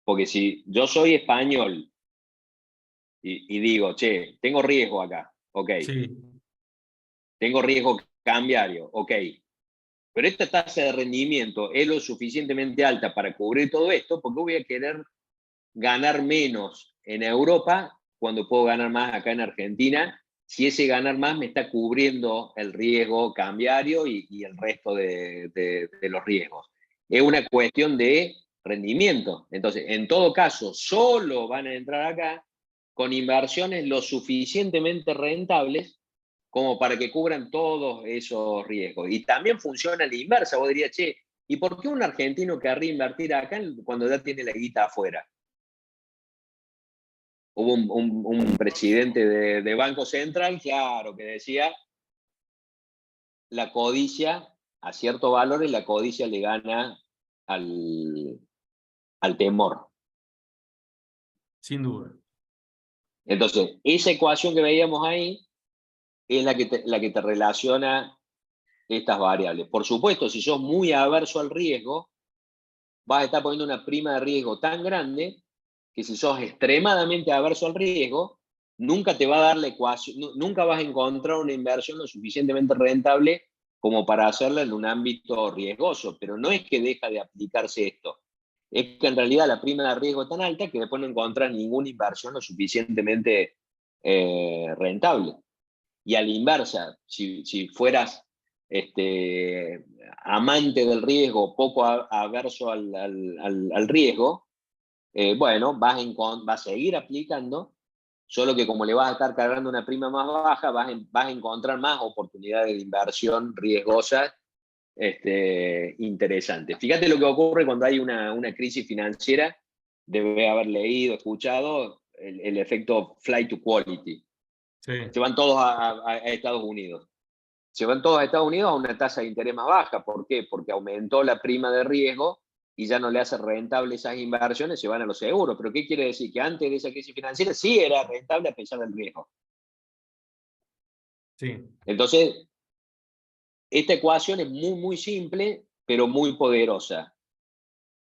Porque si yo soy español y digo, che, tengo riesgo acá, ok, sí, tengo riesgo cambiario, ok, pero esta tasa de rendimiento es lo suficientemente alta para cubrir todo esto, ¿por qué voy a querer ganar menos en Europa cuando puedo ganar más acá en Argentina? Si ese ganar más me está cubriendo el riesgo cambiario y el resto de los riesgos. Es una cuestión de rendimiento. Entonces, en todo caso, solo van a entrar acá con inversiones lo suficientemente rentables como para que cubran todos esos riesgos. Y también funciona la inversa. Vos dirías, che, ¿y por qué un argentino querría invertir acá cuando ya tiene la guita afuera? Hubo un presidente de Banco Central, claro, que decía, la codicia, a ciertos valores, la codicia le gana al temor. sin duda. Entonces, esa ecuación que veíamos ahí es la que te relaciona estas variables. Por supuesto, si sos muy averso al riesgo, vas a estar poniendo una prima de riesgo tan grande que si sos extremadamente averso al riesgo, nunca te va a dar la ecuación, nunca vas a encontrar una inversión lo suficientemente rentable como para hacerla en un ámbito riesgoso. Pero no es que deja de aplicarse esto, es que en realidad la prima de riesgo es tan alta que después no encontrás ninguna inversión lo suficientemente rentable. Y a la inversa, si fueras amante del riesgo, poco averso al riesgo, bueno, vas a seguir aplicando, solo que como le vas a estar cargando una prima más baja, vas a encontrar más oportunidades de inversión riesgosas interesantes. Fíjate lo que ocurre cuando hay una crisis financiera, debe haber leído, escuchado el efecto flight to quality. Sí. Se van todos a Estados Unidos. Se van todos a Estados Unidos a una tasa de interés más baja. ¿Por qué? Porque aumentó la prima de riesgo y ya no le hace rentable esas inversiones, se van a los seguros. ¿Pero qué quiere decir? Que antes de esa crisis financiera sí era rentable a pesar del riesgo. Sí. Entonces, esta ecuación es muy, muy simple, pero muy poderosa.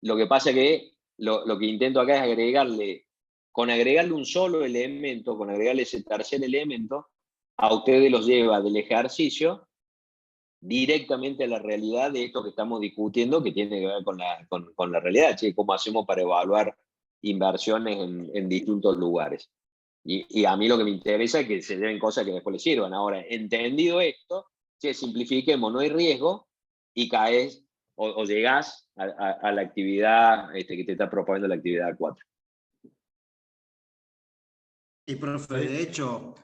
Lo que pasa es que lo que intento acá es con agregarle un solo elemento, con agregarle ese tercer elemento, a ustedes los lleva del ejercicio directamente a la realidad de esto que estamos discutiendo, que tiene que ver con la realidad, che, cómo hacemos para evaluar inversiones en distintos lugares. Y a mí lo que me interesa es que se lleven cosas que después les sirvan. Ahora, entendido esto, che, simplifiquemos, no hay riesgo, y caes o llegás a la actividad que te está proponiendo la actividad 4. Y profe, de hecho,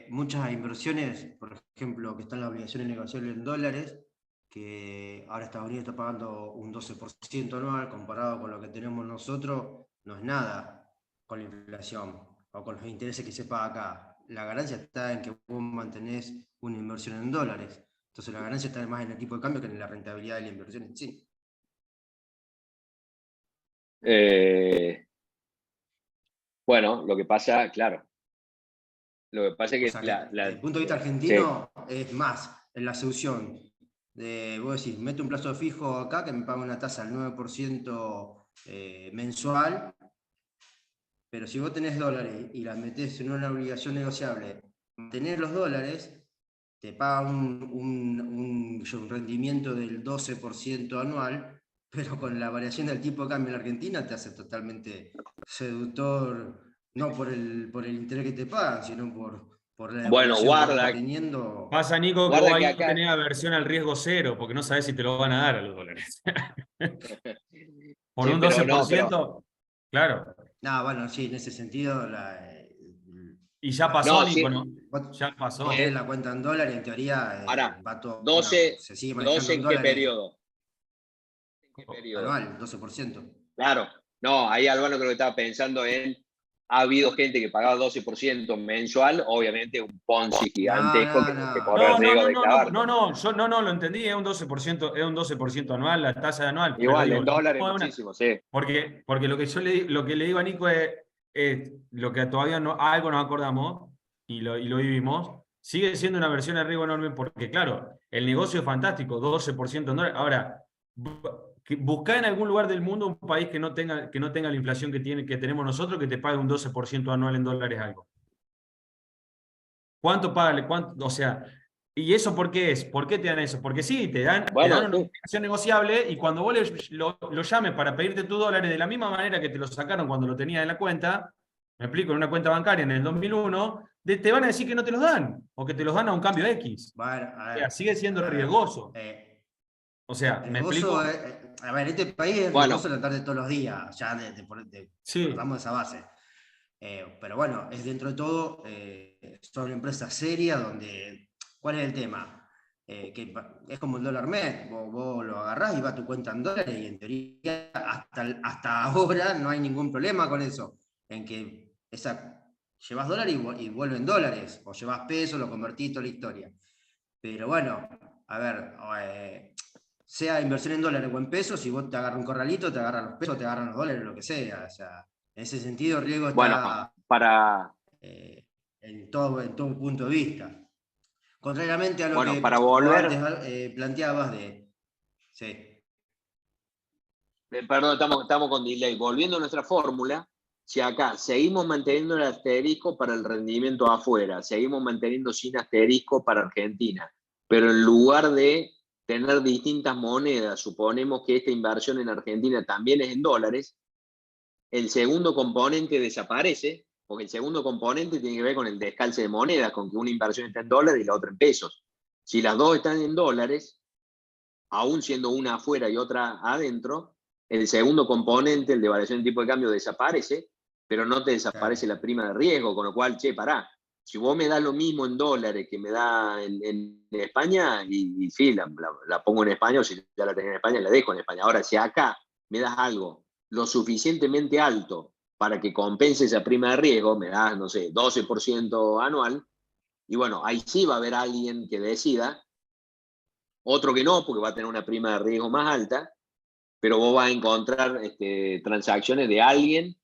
muchas inversiones, por ejemplo, que están las obligaciones negociables en dólares, que ahora Estados Unidos está pagando un 12% anual, comparado con lo que tenemos nosotros, no es nada con la inflación o con los intereses que se paga acá. La ganancia está en que vos mantenés una inversión en dólares. Entonces la ganancia está más en el tipo de cambio que en la rentabilidad de la inversión en sí. Bueno, lo que pasa, claro. Lo que pasa es que, O sea, que desde el punto de vista argentino es más en la solución de, vos decís, mete un plazo fijo acá que me paga una tasa del 9% mensual, pero si vos tenés dólares y la metés en una obligación negociable, mantener los dólares, te paga un rendimiento del 12% anual, pero con la variación del tipo de cambio en la Argentina te hace totalmente seductor, no por el interés que te pagan, sino por la Bueno, evolución que guarda, vas teniendo. Pasa, Nico, que guarda vos que ahí no acá. tenés aversión al riesgo cero, porque no sabés si te lo van a dar a los dólares. Por Sí, un pero no, 12%, claro. No, bueno, sí, en ese sentido, Y ya pasó, no, Nico, sí, ¿no? Ya vos tenés pasó. la cuenta en dólares, en teoría pará, va todo, 12, se sigue manejando 12 en ¿en qué dólares periodo? ¿En qué periodo? anual, 12%. Claro, no, ahí Albano creo que estaba pensando en, ha habido gente que pagaba 12% mensual, obviamente un Ponzi No, gigantesco no, que no. corre el No, no, riesgo no, de no, no, clavarte. no, no, yo no, lo entendí, es un 12% anual, la tasa anual, pero Igual, digo, en dólares no es muchísimo, sí. porque lo que lo que le digo a Nico es lo que todavía no, algo nos acordamos y lo vivimos, sigue siendo una versión de riesgo enorme porque, claro, el negocio es fantástico, 12% en dólares. Ahora, buscar en algún lugar del mundo un país que no tenga la inflación que tenemos nosotros, que te pague un 12% anual en dólares algo. ¿Cuánto paga? O sea, ¿y eso por qué es? ¿Por qué te dan eso? Porque sí, te dan Bueno, una sí. obligación negociable y cuando vos lo llames para pedirte tus dólares de la misma manera que te lo sacaron cuando lo tenías en la cuenta, me explico, en una cuenta bancaria en el 2001, te van a decir que no te los dan o que te los dan a un cambio X. Bueno, a O sea, ver, sigue siendo a ver, riesgoso. O sea, ¿me explico? riesgoso, a ver, en este país es riesgoso Bueno, levantar de todos los días, ya Sí. partamos de esa base. Pero bueno, es dentro de todo, son empresas serias donde, ¿cuál es el tema? Que es como el dólar MED, vos lo agarrás y va a tu cuenta en dólares y en teoría hasta ahora no hay ningún problema con eso, en que llevas dólares y vuelven dólares, o llevas pesos, lo convertís, toda la historia. Pero bueno, a ver, sea inversión en dólares o en pesos, si vos te agarras un corralito, te agarran los pesos, te agarran los dólares, lo que sea. O sea, en ese sentido, el riesgo bueno, está para en todo punto de vista. Contrariamente a lo que vos volver, antes planteabas Sí. perdón, estamos con delay. Volviendo a nuestra fórmula, si acá seguimos manteniendo el asterisco para el rendimiento afuera, seguimos manteniendo sin asterisco para Argentina, pero en lugar de tener distintas monedas, suponemos que esta inversión en Argentina también es en dólares, el segundo componente desaparece, porque el segundo componente tiene que ver con el descalce de monedas, con que una inversión está en dólares y la otra en pesos. Si las dos están en dólares, aún siendo una afuera y otra adentro, el segundo componente, el de variación de tipo de cambio, desaparece, pero no te desaparece la prima de riesgo, con lo cual, pará, si vos me das lo mismo en dólares que me da en España, y sí, la pongo en España, o si ya la tengo en España, la dejo en España. Ahora, si acá me das algo lo suficientemente alto para que compense esa prima de riesgo, me das, no sé, 12% anual, y bueno, ahí sí va a haber alguien que decida, otro que no, porque va a tener una prima de riesgo más alta, pero vos vas a encontrar transacciones de alguien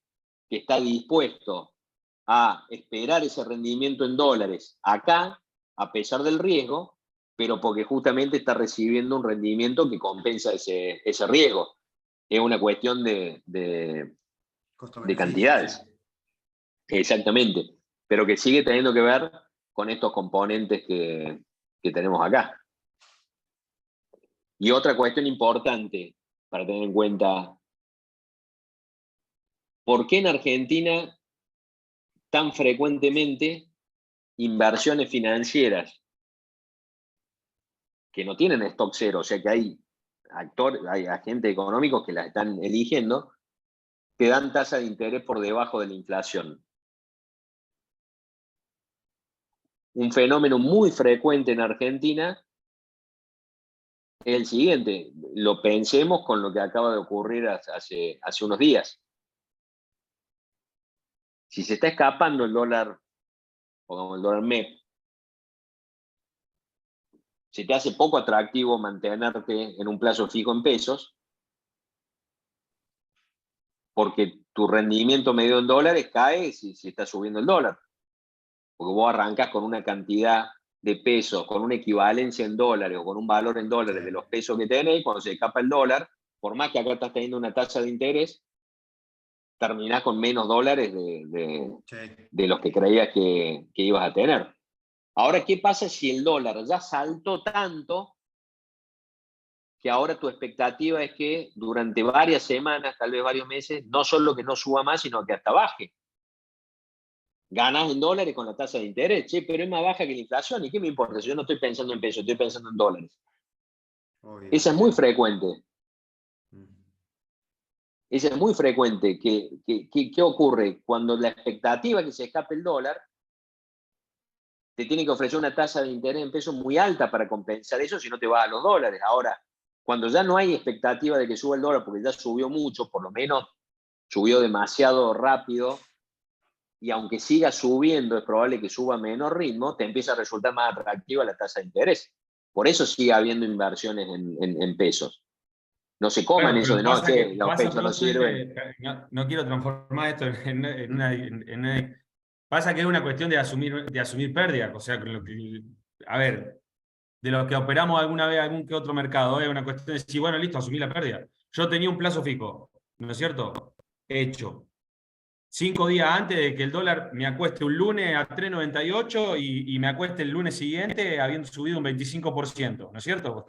que está dispuesto a esperar ese rendimiento en dólares acá, a pesar del riesgo, pero porque justamente está recibiendo un rendimiento que compensa ese riesgo. Es una cuestión de cantidades. Sí. Exactamente, pero que sigue teniendo que ver con estos componentes que tenemos acá. Y otra cuestión importante para tener en cuenta, ¿por qué en Argentina tan frecuentemente inversiones financieras que no tienen stock cero, o sea que hay agentes económicos que las están eligiendo, que dan tasa de interés por debajo de la inflación? Un fenómeno muy frecuente en Argentina es el siguiente, lo pensemos con lo que acaba de ocurrir hace unos días. Si se está escapando el dólar, pongamos el dólar MEP, se te hace poco atractivo mantenerte en un plazo fijo en pesos, porque tu rendimiento medio en dólares cae si está subiendo el dólar. Porque vos arrancas con una cantidad de pesos, con una equivalencia en dólares o con un valor en dólares de los pesos que tenés, cuando se escapa el dólar, por más que acá estás teniendo una tasa de interés, terminás con menos dólares de los que creías que ibas a tener. Ahora, ¿qué pasa si el dólar ya saltó tanto que ahora tu expectativa es que durante varias semanas, tal vez varios meses, no solo que no suba más, sino que hasta baje? Ganas en dólares con la tasa de interés, che, pero es más baja que la inflación, ¿y qué me importa? Si yo no estoy pensando en pesos, estoy pensando en dólares. Obvio. Esa es muy frecuente. Mm. Esa es muy frecuente. ¿Qué ocurre? Cuando la expectativa es que se escape el dólar, te tiene que ofrecer una tasa de interés en pesos muy alta para compensar eso, si no te vas a los dólares. Ahora, cuando ya no hay expectativa de que suba el dólar, porque ya subió mucho, por lo menos subió demasiado rápido, y aunque siga subiendo, es probable que suba a menor ritmo, te empieza a resultar más atractiva la tasa de interés. Por eso sigue habiendo inversiones en pesos. No se coman Claro, eso pero de no, pasa que que, los pasa, pesos no sirven. no quiero transformar esto pasa que es una cuestión de asumir pérdidas. O sea, a ver, de los que operamos alguna vez algún que otro mercado, es una cuestión de decir, bueno, listo, asumí la pérdida. Yo tenía un plazo fijo, ¿no es cierto? Hecho. 5 días antes de que el dólar me acueste un lunes a 3,98 y me acueste el lunes siguiente habiendo subido un 25%, ¿no es cierto?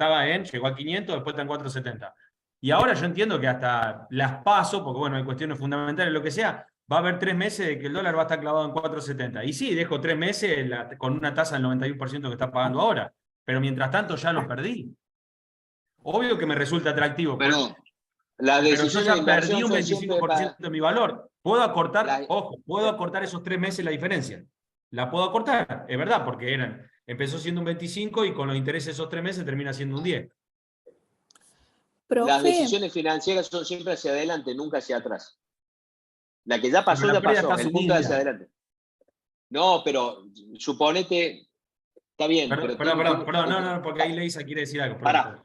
Llegó a 500, después está en 470. Y ahora yo entiendo que hasta las paso, porque bueno, hay cuestiones fundamentales, lo que sea, va a haber 3 meses de que el dólar va a estar clavado en 470. Y sí, dejo 3 meses con una tasa del 91% que está pagando ahora, pero mientras tanto ya lo perdí. Obvio que me resulta atractivo. Pero las Pero yo decisiones de ya perdí inversión un son siempre 25% de mi valor. Puedo acortar, la- ojo, puedo acortar esos 3 meses la diferencia. La puedo acortar, es verdad, porque empezó siendo un 25 y con los intereses esos 3 meses termina siendo un 10. las Profe, decisiones financieras son siempre hacia adelante, nunca hacia atrás. La que ya Pero pasó, la ya pérdida pasó. está El punto es hacia asumida. adelante. No, pero suponete, está bien, Perdón, pero perdón, no, porque ahí Leisa quiere decir algo. Pará,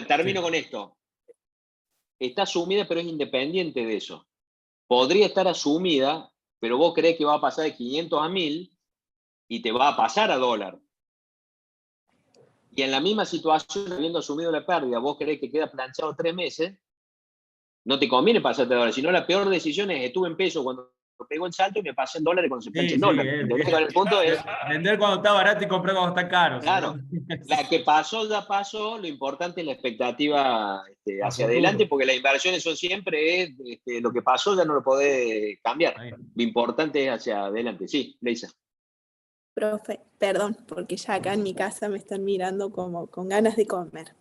termino Sí. con esto. Está asumida, pero es independiente de eso. Podría estar asumida, pero vos creés que va a pasar de 500 a 1000 y te va a pasar a dólar. Y en la misma situación, habiendo asumido la pérdida, vos creés que queda planchado 3 meses, no te conviene pasarte a dólar. Si no, la peor decisión es: estuve en peso cuando pegó el salto y me pasé en dólares cuando se plancha Sí, en sí, dólar. ¿Entendés? El punto es, vender cuando está barato y comprar cuando está caro. claro, ¿Sí? la que pasó ya pasó, lo importante es la expectativa A hacia futuro. adelante, porque las inversiones son siempre, lo que pasó ya no lo podés cambiar. Ahí. Lo importante es hacia adelante. Sí, Leisa. profe, perdón, porque ya acá en mi casa me están mirando como con ganas de comer.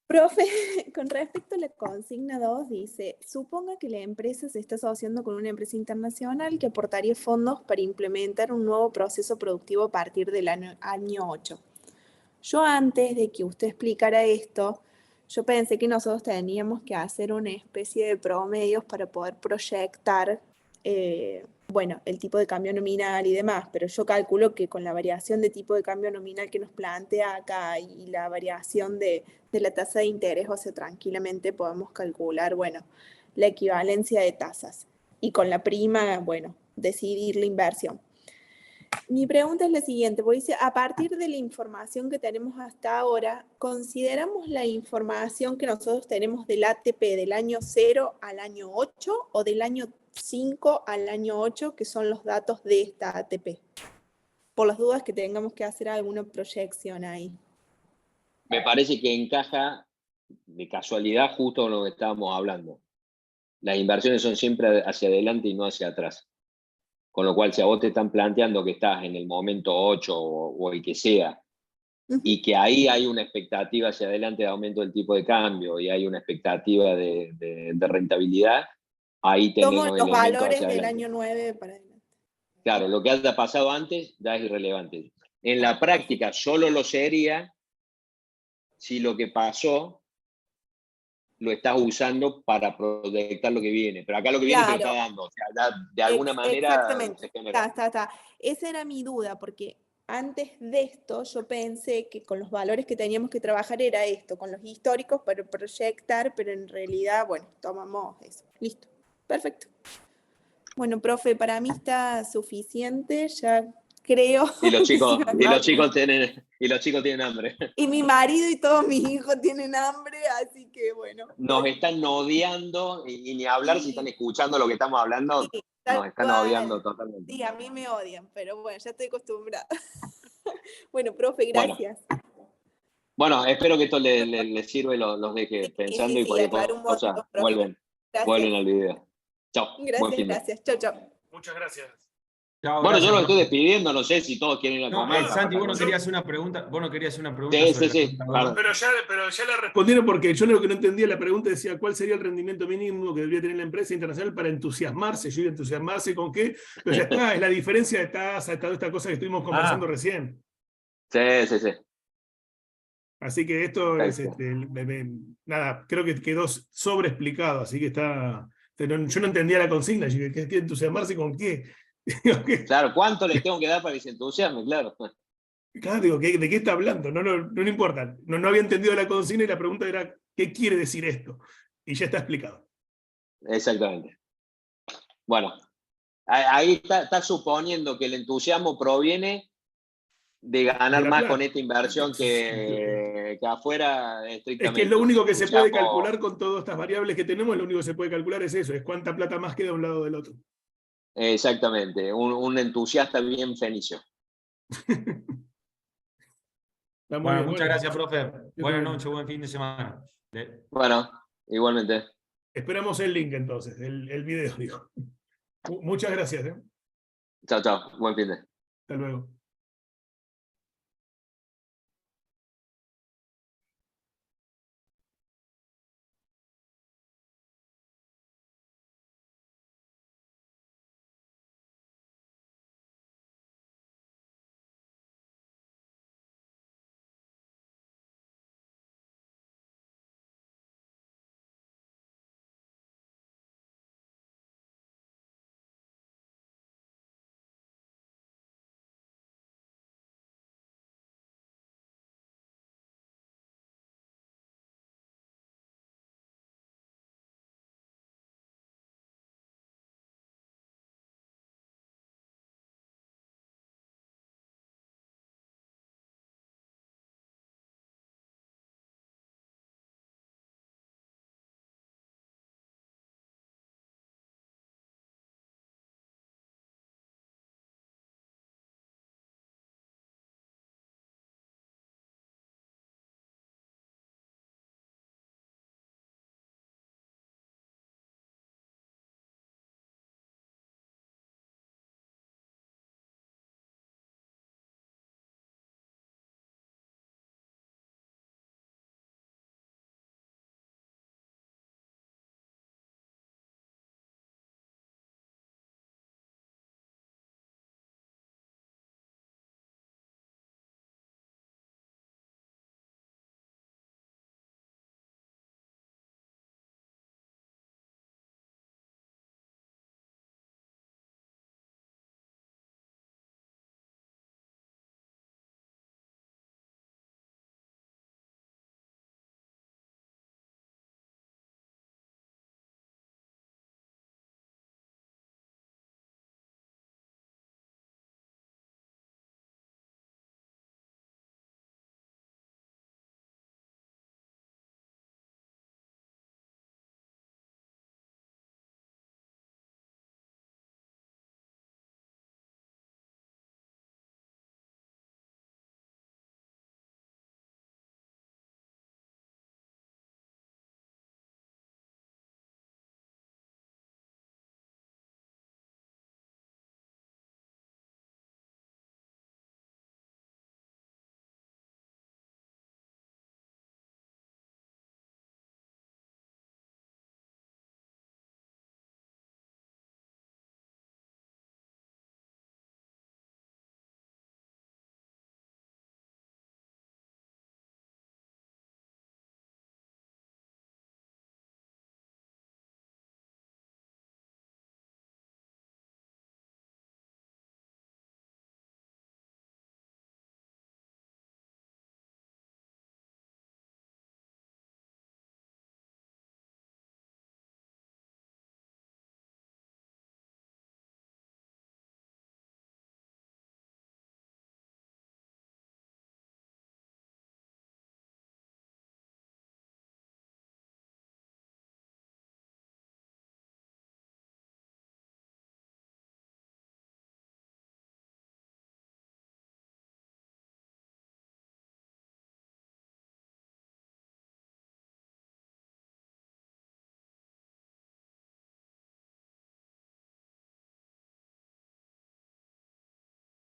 Profe, con respecto a la consigna 2, dice, suponga que la empresa se está asociando con una empresa internacional que aportaría fondos para implementar un nuevo proceso productivo a partir del año 8. Yo antes de que usted explicara esto, yo pensé que nosotros teníamos que hacer una especie de promedios para poder proyectar, bueno, el tipo de cambio nominal y demás, pero yo calculo que con la variación de tipo de cambio nominal que nos plantea acá y la variación de la tasa de interés, o sea, tranquilamente podemos calcular, bueno, la equivalencia de tasas. Y con la prima, bueno, decidir la inversión. Mi pregunta es la siguiente, porque dice, a partir de la información que tenemos hasta ahora, ¿consideramos la información que nosotros tenemos del ATP del año 0 al año 8 o del año 5 al año 8, que son los datos de esta ATP? Por las dudas que tengamos que hacer alguna proyección ahí. Me parece que encaja de casualidad justo con lo que estábamos hablando. Las inversiones son siempre hacia adelante y no hacia atrás. Con lo cual, si a vos te están planteando que estás en el momento 8 o el que sea, y que ahí hay una expectativa hacia adelante de aumento del tipo de cambio y hay una expectativa de rentabilidad, ahí tenés Tomo los los elementos valores hacia del adelante. año 9 para adelante. Claro, lo que haya pasado antes ya es irrelevante. En la práctica solo lo sería si lo que pasó lo estás usando para proyectar lo que viene. Pero acá lo que viene te lo está dando. O sea, de alguna manera exactamente. se genera. Está. Esa era mi duda, porque antes de esto yo pensé que con los valores que teníamos que trabajar era esto, con los históricos para proyectar, pero en realidad, bueno, tomamos eso. Listo. Perfecto. Bueno, profe, para mí está suficiente, ya creo. Y los chicos tienen hambre. Y mi marido y todos mis hijos tienen hambre, así que bueno. Nos están odiando y ni hablar si están escuchando lo que estamos hablando. Sí, nos están cual. odiando totalmente. Sí, a mí me odian, pero bueno, ya estoy acostumbrada. Bueno, profe, Bueno. gracias. Bueno, espero que esto les sirva y los deje pensando y Sí, cualquier aclaró un montón, cosa profe. vuelven Gracias. al video. Chao. Buen fin de. Gracias. Chau. Muchas gracias. Chao, Bueno, yo gracias, los estoy profe. despidiendo, no sé si todos quieren ir a No, comer. Santi, vos no yo- querías hacer una pregunta, Sí, sobre sí, la perdón. contadora. Pero ya le respondieron porque yo lo que no entendía la pregunta decía cuál sería el rendimiento mínimo que debería tener la empresa internacional para entusiasmarse. Yo iba a entusiasmarse con qué, pero ya está, es la diferencia de tasa, toda esta cosa que estuvimos conversando recién. Sí. Así que esto es, Perfecto. nada, creo que quedó sobreexplicado, así que está, yo no entendía la consigna, yo dije, ¿qué entusiasmarse con qué? Digo, Claro, ¿cuánto les tengo que dar para que se entusiasme? Claro. claro, digo, ¿de qué está hablando? No importa, no había entendido la consigna y la pregunta era, ¿qué quiere decir esto? Y ya está explicado. Exactamente. Bueno, ahí está suponiendo que el entusiasmo proviene de ganar De la más plata. con esta inversión que afuera Es estrictamente. que lo único que se puede Entusiasmo, calcular con todas estas variables que tenemos, lo único que se puede calcular es eso, es cuánta plata más queda de un lado del otro. exactamente, un entusiasta bien fenicio. Está muy Bueno, bien. muchas gracias, profe. Buenas también. noches, buen fin de semana. Bueno, igualmente. Esperamos el link entonces, el video, digo. Muchas gracias. Chao, buen fin de. Hasta luego.